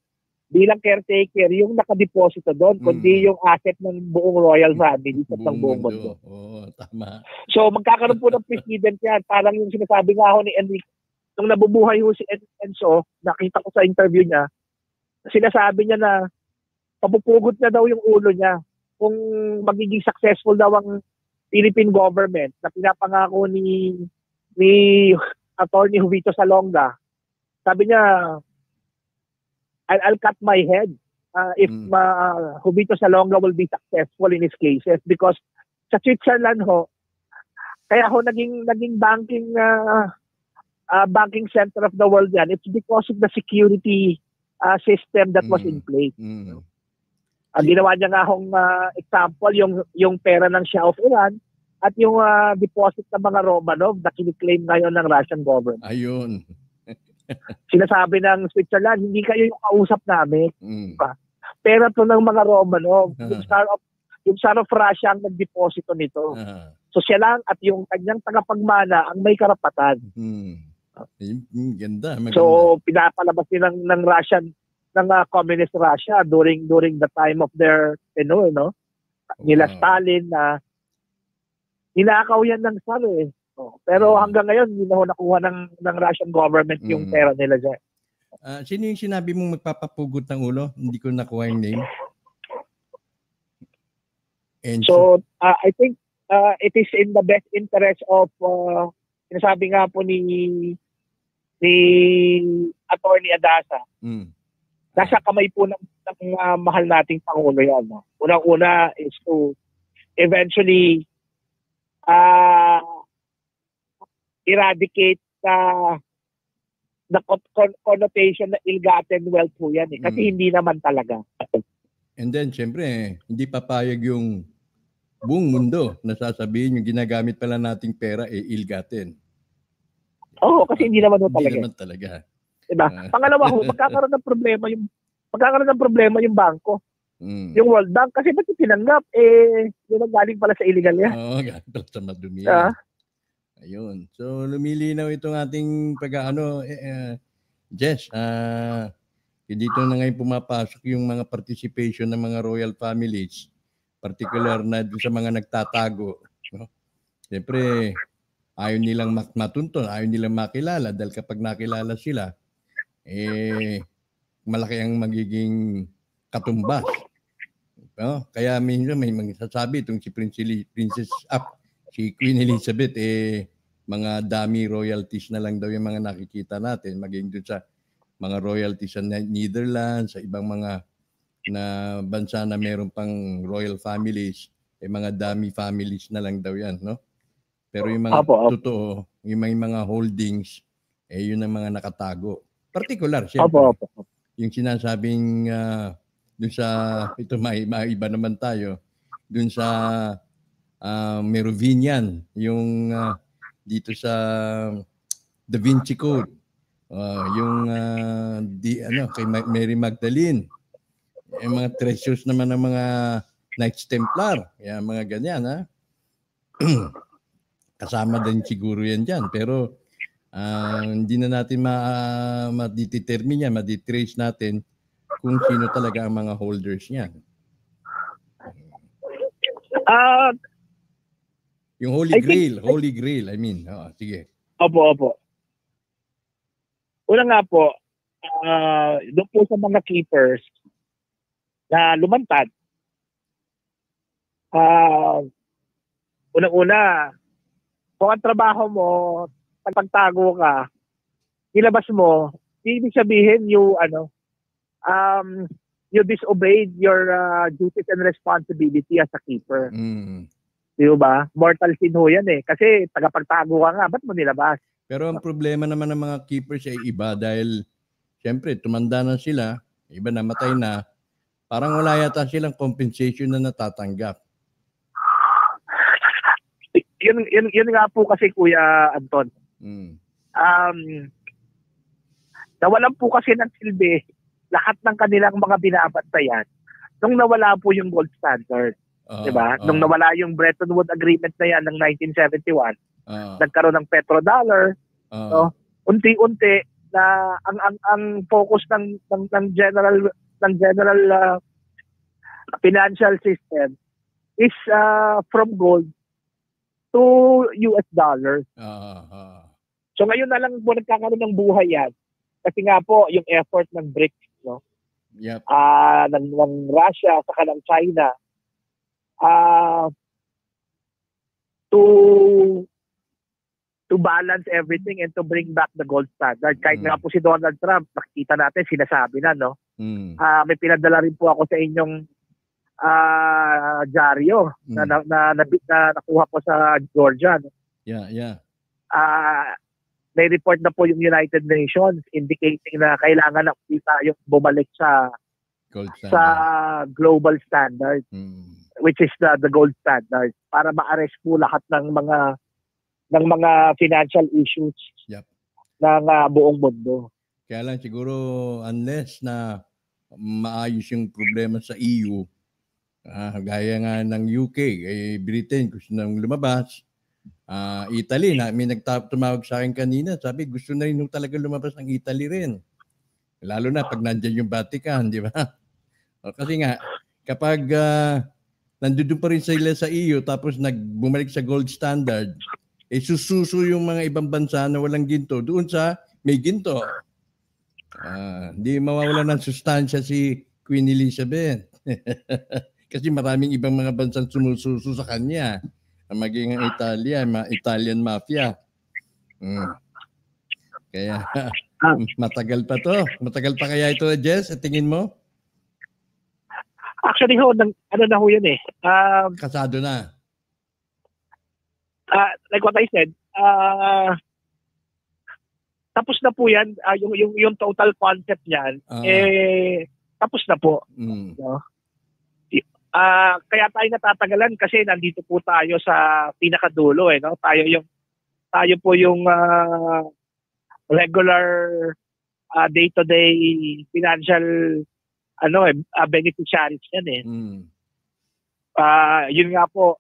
bilang caretaker yung nakadeposito doon, kundi yung asset ng buong royal family sa buong mundo. Tama. So magkakaroon po ng precedent yan. Parang yung sinasabi nga ako ni Enrique, nung nabubuhay ho si Enzo, nakita ko sa interview niya, sinasabi niya na papupugot na daw yung ulo niya kung magiging successful daw ang Philippine government na pinapangako ni Attorney Jovito Salonga. Sabi niya, I'll cut my head if Jovito Salonga will be successful in his cases, because sa Switzerland ho, kaya ho naging banking center of the world yan. It's because of the security system that was in place. Ang ginawa niya nga hong example, yung pera ng Shah of Iran at yung deposit ng mga Romanov na kiniklaim ngayon ng Russian government. Ayun. Sinasabi ng Switzerland, hindi kayo yung kausap namin. Pera to ng mga Romanov. Yung Tsar of Russia ang nagdeposito nito. So siya lang at yung kanyang tagapagmana ang may karapatan. Ganda. So pinapalabas din ng Russian, ng communist Russia during the time of their tenure, no? Nila Stalin na ninakaw yan ng Tsar pero hanggang ngayon hindi na ho nakuha ng Russian government yung pera nila dyan. Sino yung sinabi mong magpapapugot ng ulo? Hindi ko nakuha yung name. So I think it is in the best interest of sinasabi nga po ni Attorney Adasa. Nasa kamay po ng mahal nating Pangulo yan. No? Unang-una is to eventually eradicate the connotation na ill-gotten wealth po yan. Kasi hindi naman talaga. And then, syempre, hindi papayag yung buong mundo na sasabihin yung ginagamit pala nating pera ill-gotten. Kasi hindi naman talaga. Hindi naman talaga. Diba? Pangalawa ho, magkakaroon ng problema yung bangko. Yung World Bank kasi ba't tinanggap yun ang galing pala sa illegal yan. Galing pala sa madumi. Ayun. So lumilinaw itong ating Jess, dito na ngayon pumapasok yung mga participation ng mga royal families, particular na sa mga nagtatago, no? Siyempre, ayaw nilang matunton, ayaw nilang makilala dahil kapag nakilala sila, malaki ang magiging katumbas. No? Kaya minsan may magsasabi itong si si Queen Elizabeth, mga dami royalties na lang daw yung mga nakikita natin, maging doon sa mga royalties sa Netherlands, sa ibang mga na bansa na meron pang royal families, mga dami families na lang daw yan, no? Pero yung mga totoo, yung mga holdings, yun ang mga nakatago. Particular, Opo, siyempre. opo. Yung sinasabing dun sa, ito maiba naman tayo, dun sa Merovingian, yung dito sa Da Vinci Code, yung kay Mary Magdalene, yung mga treasures naman ng mga Knights Templar, yan, mga ganyan, ha? Kasama din siguro yan dyan, pero hindi na natin ma-determine yan, ma-trace natin kung sino talaga ang mga holders niyan. Yung Holy Grail, I mean. Sige. Opo. Una nga po, doon po sa mga keepers na lumantad, unang-una, kung ang trabaho mo, pagtago ka, ilabas mo, ibig sabihin you disobeyed your duties and responsibility as a keeper. Di ba? Mortal sin ho yan eh. Kasi tagapagtago ka nga, ba't mo nilabas? Pero ang problema naman ng mga keepers ay iba dahil siyempre tumanda na sila, iba namatay na, parang wala yata silang compensation na natatanggap. Yun nga po kasi Kuya Anton. Nawalan po kasi ng silbi lahat ng kanilang mga binabantayan nung nawala po yung gold standard. Diba? Nung nawala yung Bretton Woods Agreement na yan ng 1971, nagkaroon ng petrodollar, no? Unti-unti na ang focus ng general financial system is from gold to US dollars. So ngayon na lang po nagkakaroon ng buhay yan. Kasi nga po yung effort ng BRICS, no? Yep. ng Russia saka ng China to balance everything and to bring back the gold standard. Kahit nga po si Donald Trump, nakikita natin, sinasabi na, no? May pinadala rin po ako sa inyong dyaryo na nakuha ko sa Georgia. No? Yeah. May report na po yung United Nations indicating na kailangan na tayo bumalik sa global standard, which is the gold standard, para ma-arrest po lahat ng mga financial issues ng buong mundo. Kaya lang siguro unless na maayos yung problema sa EU, gaya nga ng UK, Britain gusto nang lumabas, Italy, may tumawag sa akin kanina, sabi gusto na rin talaga lumabas ng Italy rin. Lalo na pag nandyan yung Vatican, di ba? Kasi nga, kapag nandun pa rin sila sa EU tapos bumalik sa gold standard, sususo yung mga ibang bansa na walang ginto doon sa may ginto. Hindi mawawala ng sustansya si Queen Elizabeth. Kasi maraming ibang mga bansang sumususo sa kanya. Maging ang Italian mafia. Kaya matagal pa to. Matagal pa kaya ito, Jess, tingin mo? Actually ho, ano na ho yun eh. Kasado na. Like what I said, tapos na po yan, yung total concept niyan, tapos na po. No? Kaya tayo natatagalan kasi nandito po tayo sa pinakadulo eh, no? Tayo po yung regular day-to-day financial beneficiaries yan eh. Yun nga po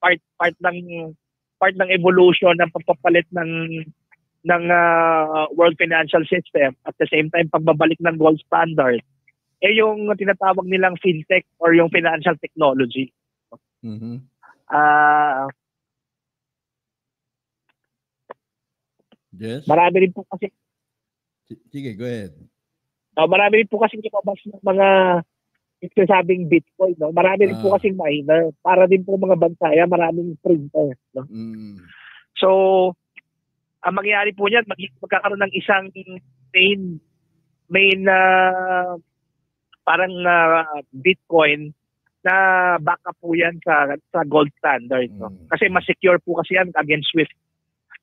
part ng evolution ng pagpapalit ng world financial system, at the same time pagbabalik ng gold standard, yung tinatawag nilang fintech or yung financial technology. Yes. Marami rin po kasi. Sige, go ahead. Marami rin po kasi lumabas ng mga sinasabing Bitcoin, no? Marami rin po kasi miner. Para din po mga bansaya, maraming printer, no? So, ang mangyayari po niyan, magkakaroon ng isang main parang Bitcoin na backup po yan sa gold standard, no? Kasi mas secure po kasi yan against SWIFT.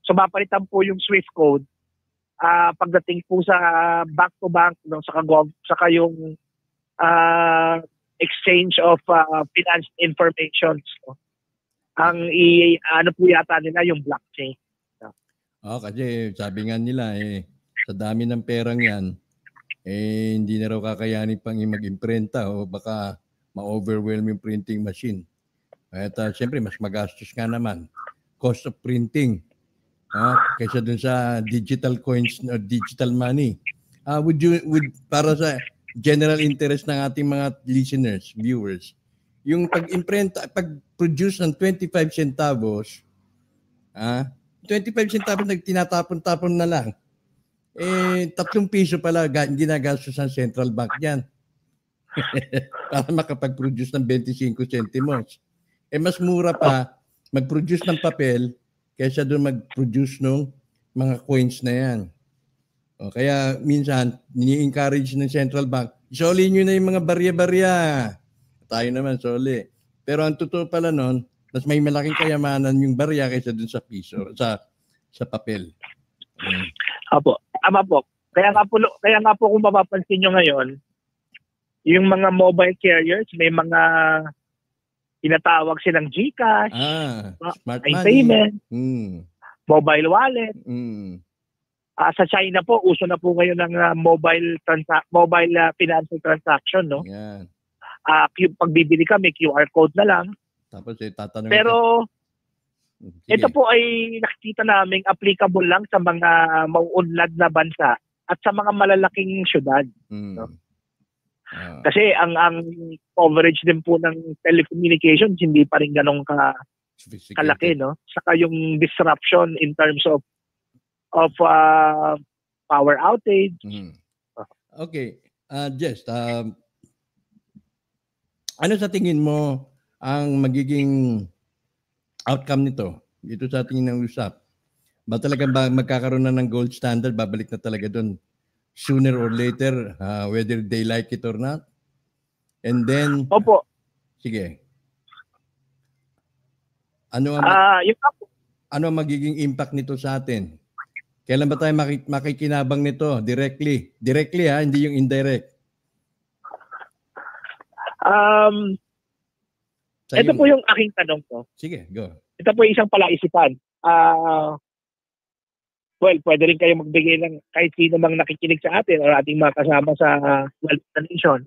So mapalitan po yung SWIFT code pagdating po sa bank to bank, no, saka yung exchange of finance information. No? Ano po yata nila yung blockchain. No? Kasi sabi nga nila sa dami ng perang yan, hindi na raw kakayanin pang mag-imprenta o baka ma-overwhelm yung printing machine. At siyempre, mas magastos nga naman. Cost of printing kaysa dun sa digital coins or digital money. Para sa general interest ng ating mga listeners, viewers, yung pag-produce ng 25 centavos, 25 centavos tinatapon-tapon na lang. 3 piso pala ginagastos ng central bank yan. Para makapag-produce ng 25 centimos. Mas mura pa mag-produce ng papel kaysa doon mag-produce ng mga coins na yan. Kaya minsan, ni-encourage ng central bank, isoli nyo na yung mga barya-barya. Tayo naman, soli. Pero ang totoo pala nun, mas may malaking kayamanan yung barya kaysa doon sa piso, sa papel. Apo, tama po. Kaya nga po kung mapapansin nyo ngayon, yung mga mobile carriers, may mga tinatawag silang GCash, smart money, payment, mobile wallet. Sa China po, uso na po ngayon ng mobile financial transaction, no? Yeah. Pagbibili ka, may QR code na lang. Tapos tatanungin pero ito po ay nakikita naming applicable lang sa mga mauunlad na bansa at sa mga malalaking syudad. No? Kasi ang coverage din po ng telecommunications hindi pa rin ganong kalaki, no? Saka yung disruption in terms of power outage. Okay. Jess, ano sa tingin mo ang magiging outcome nito dito sa ating usap? Ba talagang magkakaroon na ng gold standard, babalik na talaga doon sooner or later, whether they like it or not? And then, Opo. Sige. Ano ang magiging impact nito sa atin? Kailan ba tayo makikinabang nito directly? Directly hindi yung indirect. Ito po yung aking tanong ko. Sige, go. Ito po yung isang palaisipan. Well, pwede rin kayo magbigay ng kahit sino mang nakikinig sa atin o ating mga kasama sa Wealth Nation.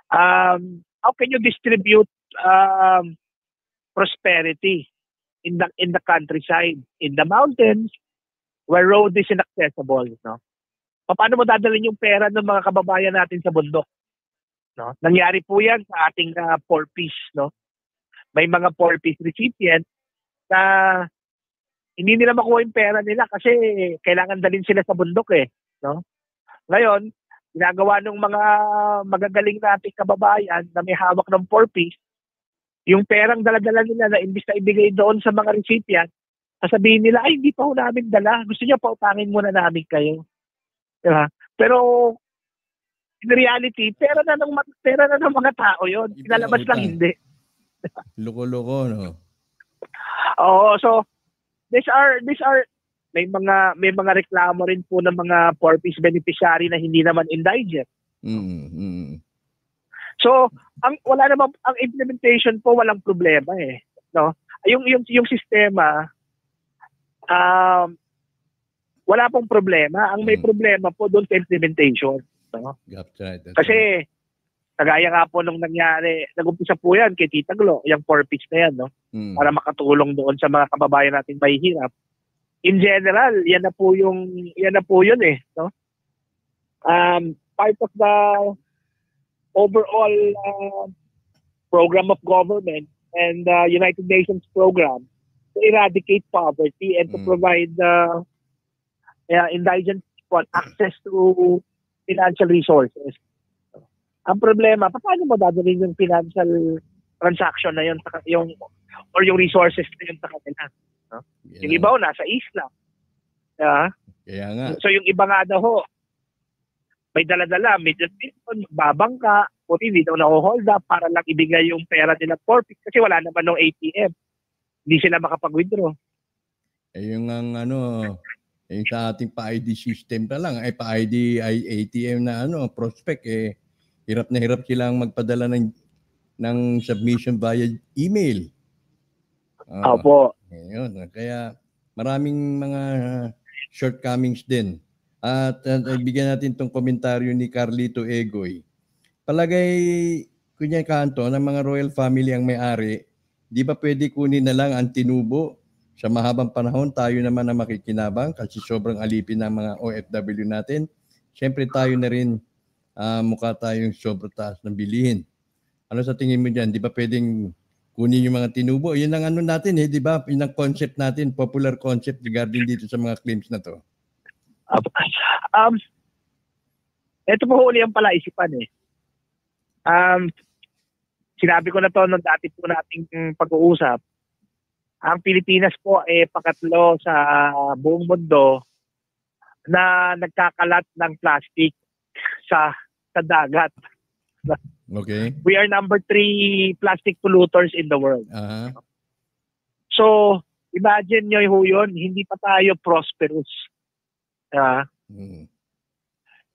How can you distribute prosperity in the countryside, in the mountains, where road is inaccessible, no? Paano mo dadalhin yung pera ng mga kababayan natin sa bundok? No? Nangyari po yan sa ating Poor Peace, no? May mga Poor Peace recipient na hindi nila makuha yung pera nila kasi kailangan dalhin sila sa bundok no? Ngayon, ginagawa ng mga magagaling nating kababayan na may hawak ng Poor Peace, yung perang dala-dala nila na imbis na ibigay doon sa mga recipient, sasabihin nila, ay, hindi pa ho namin dala. Gusto niyo pautangin muna namin kayo. Diba? Pero, in reality, pera na ng mga tao yon. Pinalabas lang hindi. Loko-loko, no? Oo, so, these are may mga reklamo rin po ng mga Poor Peace beneficiary na hindi naman indigent. So, ang implementation po walang problema no? Yung sistema wala pong problema. Ang may problema po doon sa implementation, no? Kasi kagaya nga po nung nangyari, nag-umpisa po yan kay Tita Glo, yung Poor Peace na yan, no? Para makatulong doon sa mga kababayan natin mahihirap. In general, yan na po yun no? Part of the overall program of government and United Nations program to eradicate poverty and to provide indigent people access to financial resources. Ang problema, paano mo dadalhin yung financial transaction na yun, or yung resources na yun sa kanila? No? Yung iba nasa isla. Kaya nga. So yung iba nga daw may dala-dala, may babangka, o hindi daw na-hold up para lang ibigay yung pera nila Poor Peace kasi wala naman ng ATM. Hindi sila makapag-withdraw. Yung Yung sa ating pa-ID system na lang, ay pa-ID ay ATM na prospect, hirap na hirap silang magpadala ng submission via email. Opo. Yun. Kaya maraming mga shortcomings din. At bigyan natin itong komentaryo ni Carlito Egoy. Palagay kunya kanto ng mga royal family ang may-ari, di ba pwede kunin na lang ang tinubo? Sa mahabang panahon, tayo naman na makikinabang kasi sobrang alipin ng mga OFW natin. Siyempre tayo na rin mukha tayong sobrang taas ng bilihin. Ano sa tingin mo dyan? Di ba pwedeng kunin yung mga tinubo? Yun ang natin di ba? Yun ang concept natin, popular concept regarding dito sa mga claims na to. Ito po uli ang palaisipan Sinabi ko na to nung dati po nating pag-uusap. Ang Pilipinas po pakatlo sa buong mundo na nagkakalat ng plastic sa dagat. Okay. We are number 3 plastic polluters in the world. Uh-huh. So, imagine nyo yun, hindi pa tayo prosperous.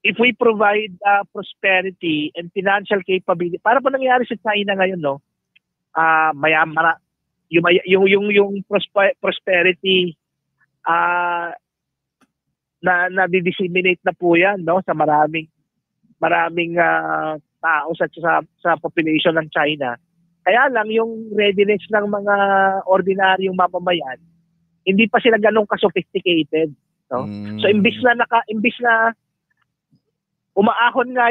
If we provide prosperity and financial capability, para po nangyari sa China ngayon, yung prosperity na disseminate na po yan sa maraming tao sa population ng China. Kaya lang yung readiness ng mga ordinaryong mamamayan, hindi pa sila ganun ka-sophisticated. So imbis na umaahon nga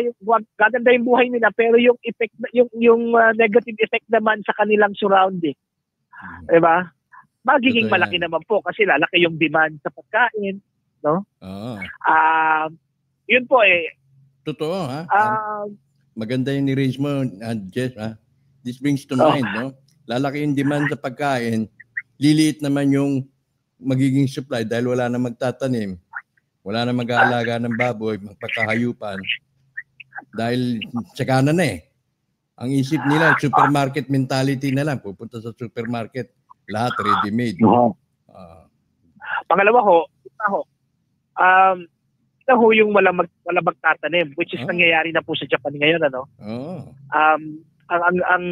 gaganda yung buhay nila, pero yung effect yung negative effect naman sa kanilang surrounding. Diba? Magiging malaki naman po kasi lalaki yung demand sa pagkain, yun po Totoo, ha? Maganda yung ni-raise mo, Jess, ha? This brings to mind, lalaki yung demand sa pagkain, liliit naman yung magiging supply dahil wala na magtatanim, wala na mag-aalaga ng baboy, magpakahayupan, dahil tsaka na Ang isip nila, supermarket mentality na lang. Pupunta sa supermarket, lahat ready-made. Pangalawa yung wala magtatanim, which is nangyayari na po sa Japan ngayon. Ang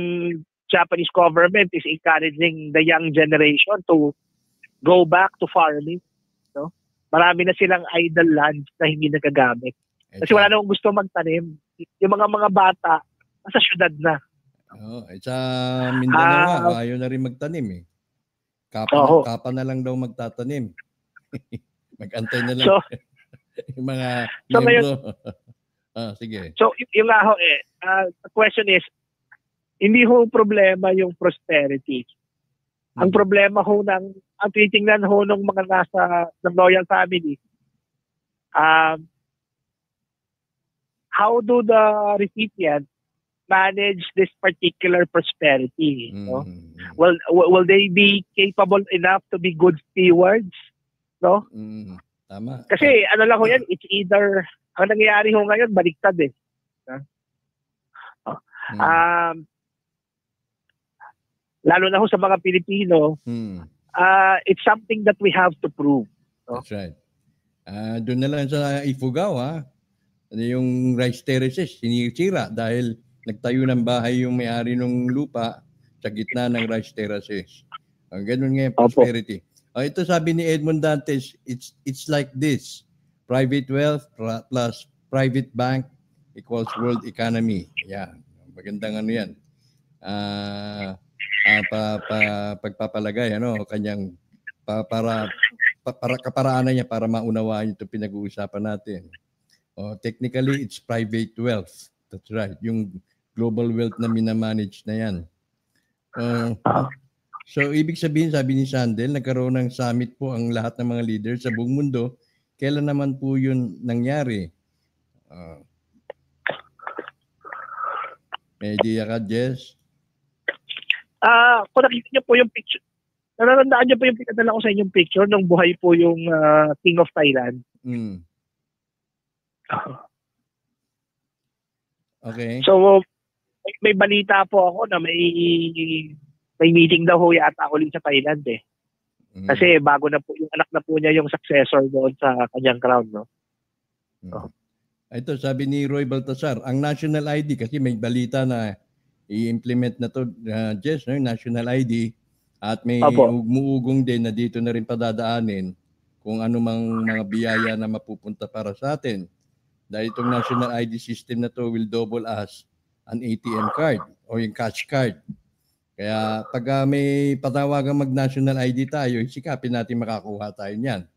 Japanese government is encouraging the young generation to go back to farming. Marami na silang idle land na hindi nagagamit. Kasi wala namang gusto magtanim. Yung mga bata, nasa syudad na. Sa Mindanao ayaw na rin magtanim Kapa na lang daw magtatanim. Mag-antay na lang. Yung mga membro. Sige. So, yung the question is, hindi problema yung prosperity. Ang problema ang titingnan ng mga nasa ng royal family, how do the recipient manage this particular prosperity? Will they be capable enough to be good stewards? Tama. Kasi lang yan, it's either, ang nangyayari ngayon, baliktad lalo na sa mga Pilipino, it's something that we have to prove. That's right. Doon na lang sa Ifugao, yung rice terraces, sinisira dahil nagtayo ng bahay yung may-ari ng lupa sa gitna ng rice terraces. Ganun nga yung prosperity. Ito sabi ni Edmond Dantes, it's like this. Private wealth plus private bank equals world economy. Yeah, magandang yan. Pagpapalagay, kanyang para kaparaanan niya para maunawaan ito pinag-uusapan natin. Technically, it's private wealth. That's right. Yung global wealth na minamanage na yan. So, ibig sabihin, sabi ni Sandel, nagkaroon ng summit po ang lahat ng mga leaders sa buong mundo. Kailan naman po yun nangyari? May idea ka, Jess? Kung nakita niyo po yung picture, nararandaan niyo po yung pinadala ko sa inyong picture nung buhay po yung King of Thailand. Okay. So, may balita po ako na may meeting daw yata ulit sa Thailand Kasi bago na po, yung anak na po niya yung successor doon sa kanyang crown, no? Ito, sabi ni Roy Baltasar, ang national ID, kasi may balita na i-implement na to, Jess, no? National ID, at may umuugong din na dito na rin padadaanin kung ano mang mga biyaya na mapupunta para sa atin. Dahil itong national ID system na to will double as an ATM card o yung cash card. Kaya pag may patawagang mag-national ID tayo, sikapin natin makakuha tayo niyan.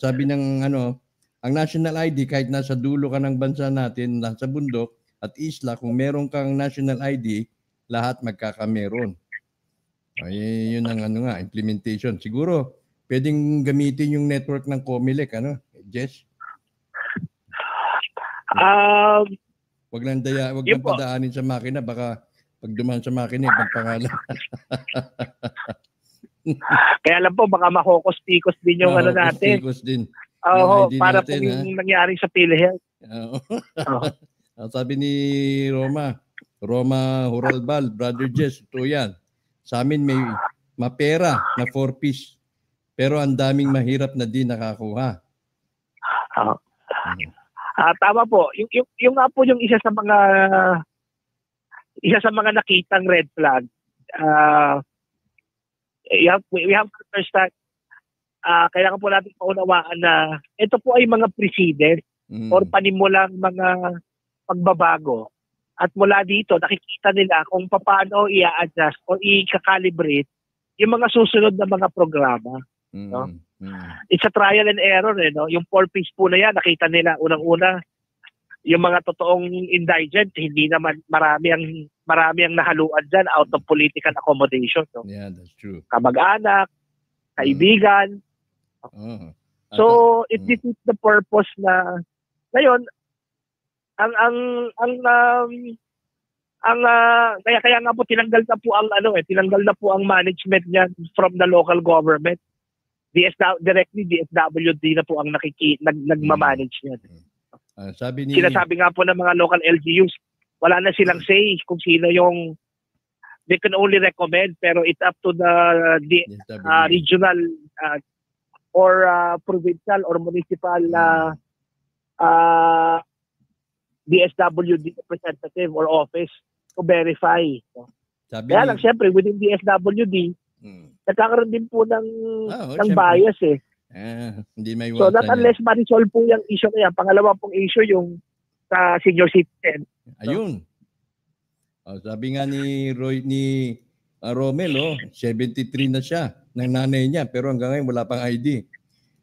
Sabi ng ang national ID, kahit nasa dulo ka ng bansa natin, nasa bundok at isla, kung meron kang national ID, lahat magkakameron. Yun ang implementation. Siguro, pwedeng gamitin yung network ng Comelec, Jess? Wag lang padaanin sa makina, baka pag dumaan sa makina, ibang pangalan. Kaya alam po, baka makokos-tikos din yung natin. Tikos din. Para natin, po yung nangyari sa PhilHealth. Sabi ni Roma Horalbal, Brother Jess, ito yan. Sa amin may mapera na 4-piece. Pero ang daming mahirap na di nakakuha. Tama po. Yung nga po yung isa sa mga nakitang red flag. We have to understand, kailangan po natin paunawaan na ito po ay mga precedent or panimulang mga pagbabago. At mula dito, nakikita nila kung paano i-adjust o i-calibrate yung mga susunod na mga programa. No? It's a trial and error. No? Yung 4-piece po na yan, nakita nila unang-una, yung mga totoong indigent, hindi naman marami ang nahaluan dyan out of political accommodation. No? Yeah, that's true. Kamag-anak, kaibigan. So, it defeats the purpose na ngayon, kaya nga po tinanggal na po ang management niyan from the local government. DSWD na po ang nagmamanage niyan. Sinasabi nga po ng mga local LGUs, wala na silang say kung sino yung they can only recommend, pero it's up to the regional or provincial or municipal DSWD representative or office to verify. Kaya lang, siyempre, within DSWD, nagkakaroon din po ng bias eh. Hindi may so that unless ma-resolve po yung issue na yan, pangalawa pong issue yung sa senior citizen. Ayun. Sabi nga ni Romel, 73 na siya ng nanay niya, pero hanggang ngayon wala pang ID.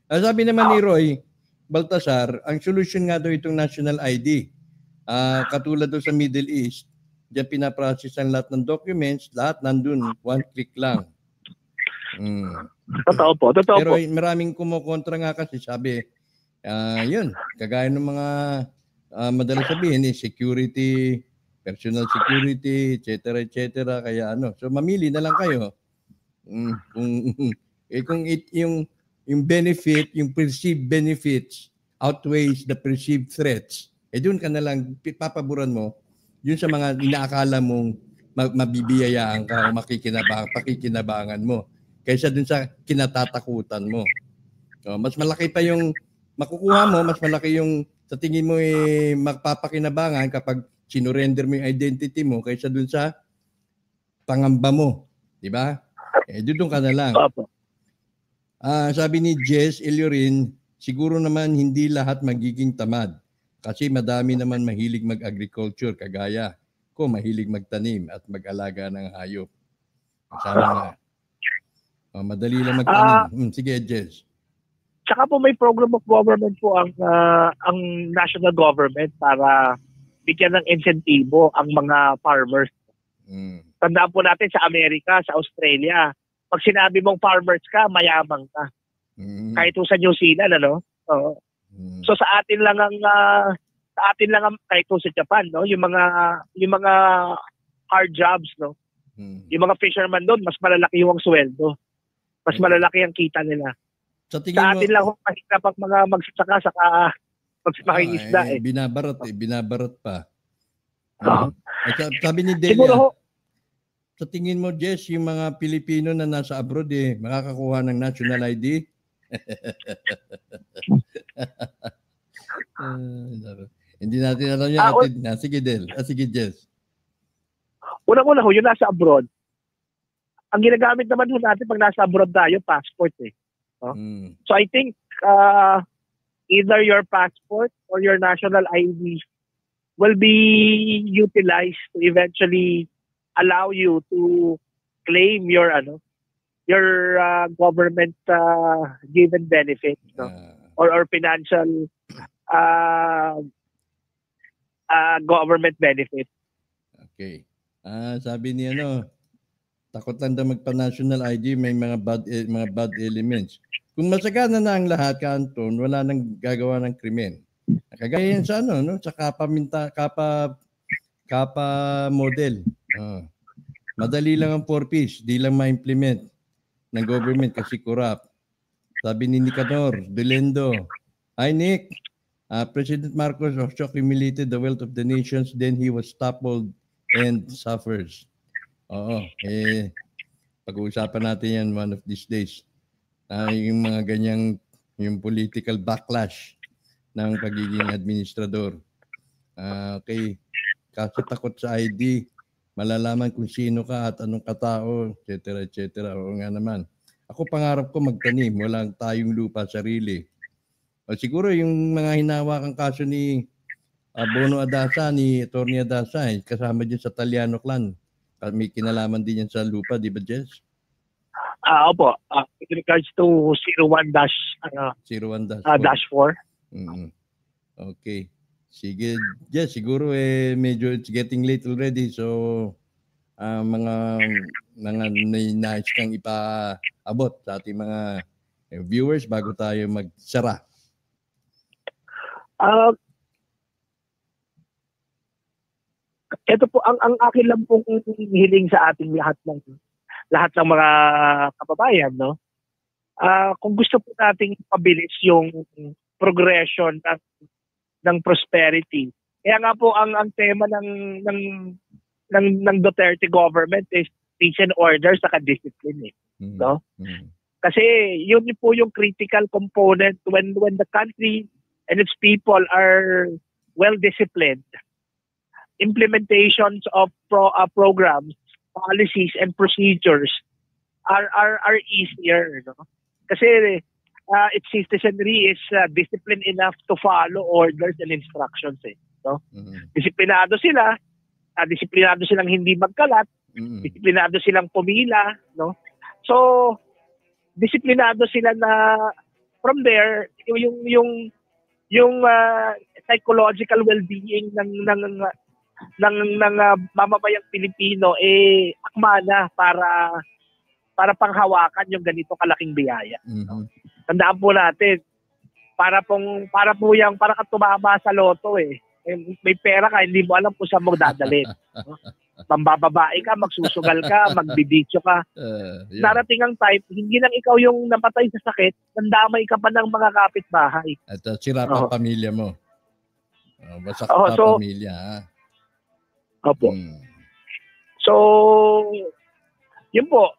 Sabi naman ni Roy Baltasar, ang solusyon nga daw itong national ID. Katulad doon sa Middle East, diyan pinaprocess ang lahat ng documents, lahat nandun, one click lang. Totoo po. Pero maraming kumukontra nga kasi sabi, yun, kagaya ng mga madalas sabihin, security, personal security, etc. Kaya so mamili na lang kayo. Kung yung benefit, yung perceived benefits outweighs the perceived threats, doon ka na lang papaboran mo yun sa mga inaakala mong mabibiyayaan ka o pakikinabangan mo kaysa dun sa kinatatakutan mo. So, mas malaki pa yung makukuha mo, mas malaki yung sa tingin mo magpapakinabangan kapag sinurrender mo yung identity mo kaysa dun sa pangamba mo. Di ba? Doon ka na lang. Sabi ni Jess Eliorin, siguro naman hindi lahat magiging tamad. Kasi madami naman mahilig mag-agriculture, kagaya ko mahilig magtanim at mag-alaga ng hayop. Sana nga. Madali lang magtanim. Sige, Jess. Tsaka po may program of government po ang national government para bigyan ng insentibo ang mga farmers. Tandaan po natin sa Amerika, sa Australia, pag sinabi mong farmers ka, mayamang ka. Kahit po sa New Zealand, So sa atin lang kahit po sa Japan, yung mga hard jobs, yung mga fisherman doon, mas malalaki yung sweldo. Mas malalaki ang kita nila. Sa atin lang mahirap ang mga magsasaka saka magsimakingisda binabarat pa. Sabi ni Delia, sa tingin mo, Jess, yung mga Pilipino na nasa abroad makakakuha ng national ID? Hindi natin alam yung atid na. Sige, Del. Sige, Jess. Unang-una ho, yung nasa abroad, ang ginagamit naman ho natin pag nasa abroad tayo, passport No? So I think either your passport or your national ID will be utilized to eventually allow you to claim your government given benefits or financial government benefit. Okay. Sabi ni takot lang daw magpa-national ID, may mga bad elements. Kung masagana na ang lahat, Anton, wala nang gagawa ng krimen. Kagaya yan sa sa kapa model. Madali lang ang 4Ps, di lang ma-implement ng government kasi corrupt. Sabi ni Nicanor Delendo, "Hi Nick, President Marcos also accumulated the wealth of the nations, then he was toppled and suffers." Pag-uusapan natin yan one of these days. Yung mga ganyang, yung political backlash ng pagiging administrador. Okay, kasi takot sa ID, malalaman kung sino ka at anong katao, etc. etc. Oo nga naman. Ako pangarap ko magtanim, walang tayong lupa sarili. Siguro yung mga hinawakang kaso ni Bono Adasa, ni Atty. Adasa, kasama din sa Taliano clan. May kinalaman din yan sa lupa, di ba, Jess? Opo. In regards to 01-4. Okay. Sige, Jess, siguro medyo it's getting late already. So, mga nais kang ipaabot sa ating mga viewers bago tayo magsara. Ito po ang akin lang pong hiling sa ating lahat ng mga kababayan, kung gusto po nating pabilis yung progression ng prosperity. Kaya nga po ang tema ng Duterte government is peace and order sa discipline no? Kasi yun po yung critical component when the country and its people are well disciplined. Implementations of programs, policies, and procedures are easier. Kasi its citizenry is disciplined enough to follow orders and instructions. Disiplinado sila, disiplinado silang hindi magkalat, disiplinado silang pumila. So, disiplinado sila na from there, yung psychological well-being ng mamamayang Pilipino akma na para panghawakan yung ganito kalaking biyaya. Tandaan po natin, para ka tumama sa loto may pera ka, hindi mo alam kung saan mo dadalhin. Mambababae ka, magsusugal ka, magbibityo ka. Darating ang time, hindi lang ikaw yung napatay sa sakit, nandamay ka pa ng mga kapitbahay. At sira pa pamilya mo. Basak pa pamilya. Opo. So, yun po.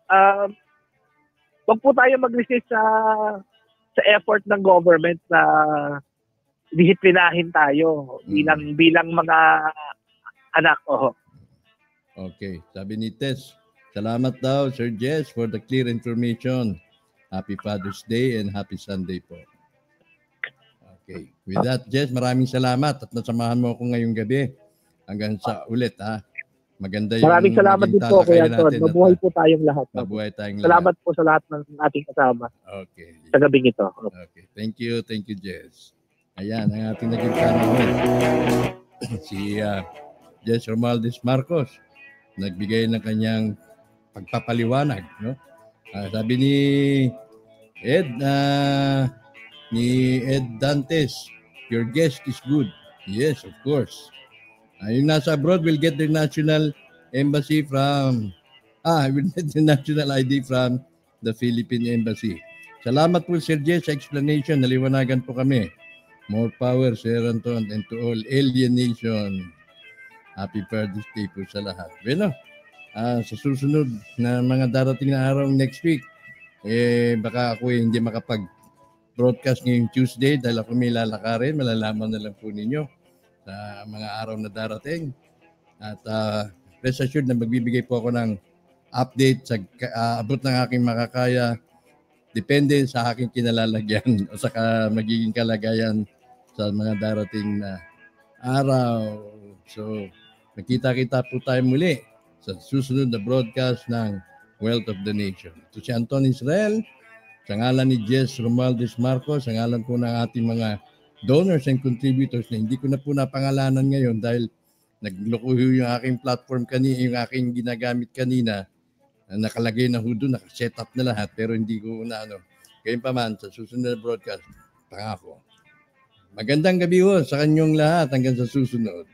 Wag po tayo mag-resist sa effort ng government na disiplinahin tayo bilang mga anak. Okay. Sabi ni Tess, salamat daw, Sir Jess, for the clear information. Happy Father's Day and Happy Sunday po. Okay. With that, Jess, maraming salamat at nasamahan mo ako ngayong gabi. Hanggang sa ulit, Maganda yung maraming salamat din po, Kuya Anton. Mabuhay po tayong lahat. Mabuhay tayong salamat po sa lahat ng ating kasama. Okay. Sa gabing ito. Okay. Thank you, Jess. Ayan, ang ating naging panahon. Si Jess Romualdez Marcos, nagbigay ng kanyang pagpapaliwanag. Sabi ni Ed Dantes, your guest is good. Yes, of course. Yung nasa abroad will get their national embassy will get the national ID from the Philippine Embassy. Salamat po, Sir Jess, sa explanation. Naliwanagan po kami. More power, Sir Anton, and to all alien nation. Happy Father's Day po sa lahat. Bueno, sa susunod na mga darating na araw next week, baka ako hindi makapag-broadcast ngayong Tuesday dahil ako may lalakarin. Malalaman na lang po ninyo sa mga araw na darating. At rest assured na magbibigay po ako ng update sa abot ng aking makakaya. Depende sa aking kinalalagyan o sa magiging kalagayan sa mga darating na araw. So, nakita-kita po tayo muli sa susunod na broadcast ng Wealth of the Nation. Ito si Anton Israel, sa ngalan ni Jess Romualdez Marcos, sa ngalan po ng ating mga donors and contributors na hindi ko na po napangalanan ngayon dahil nagloko yung aking platform kanina, yung aking ginagamit kanina, nakalagay na ho doon, nakaset up na lahat, pero hindi ko na Kayong paman, sa susunod na broadcast, pangako. Magandang gabi ho sa kanyong lahat hanggang sa susunod.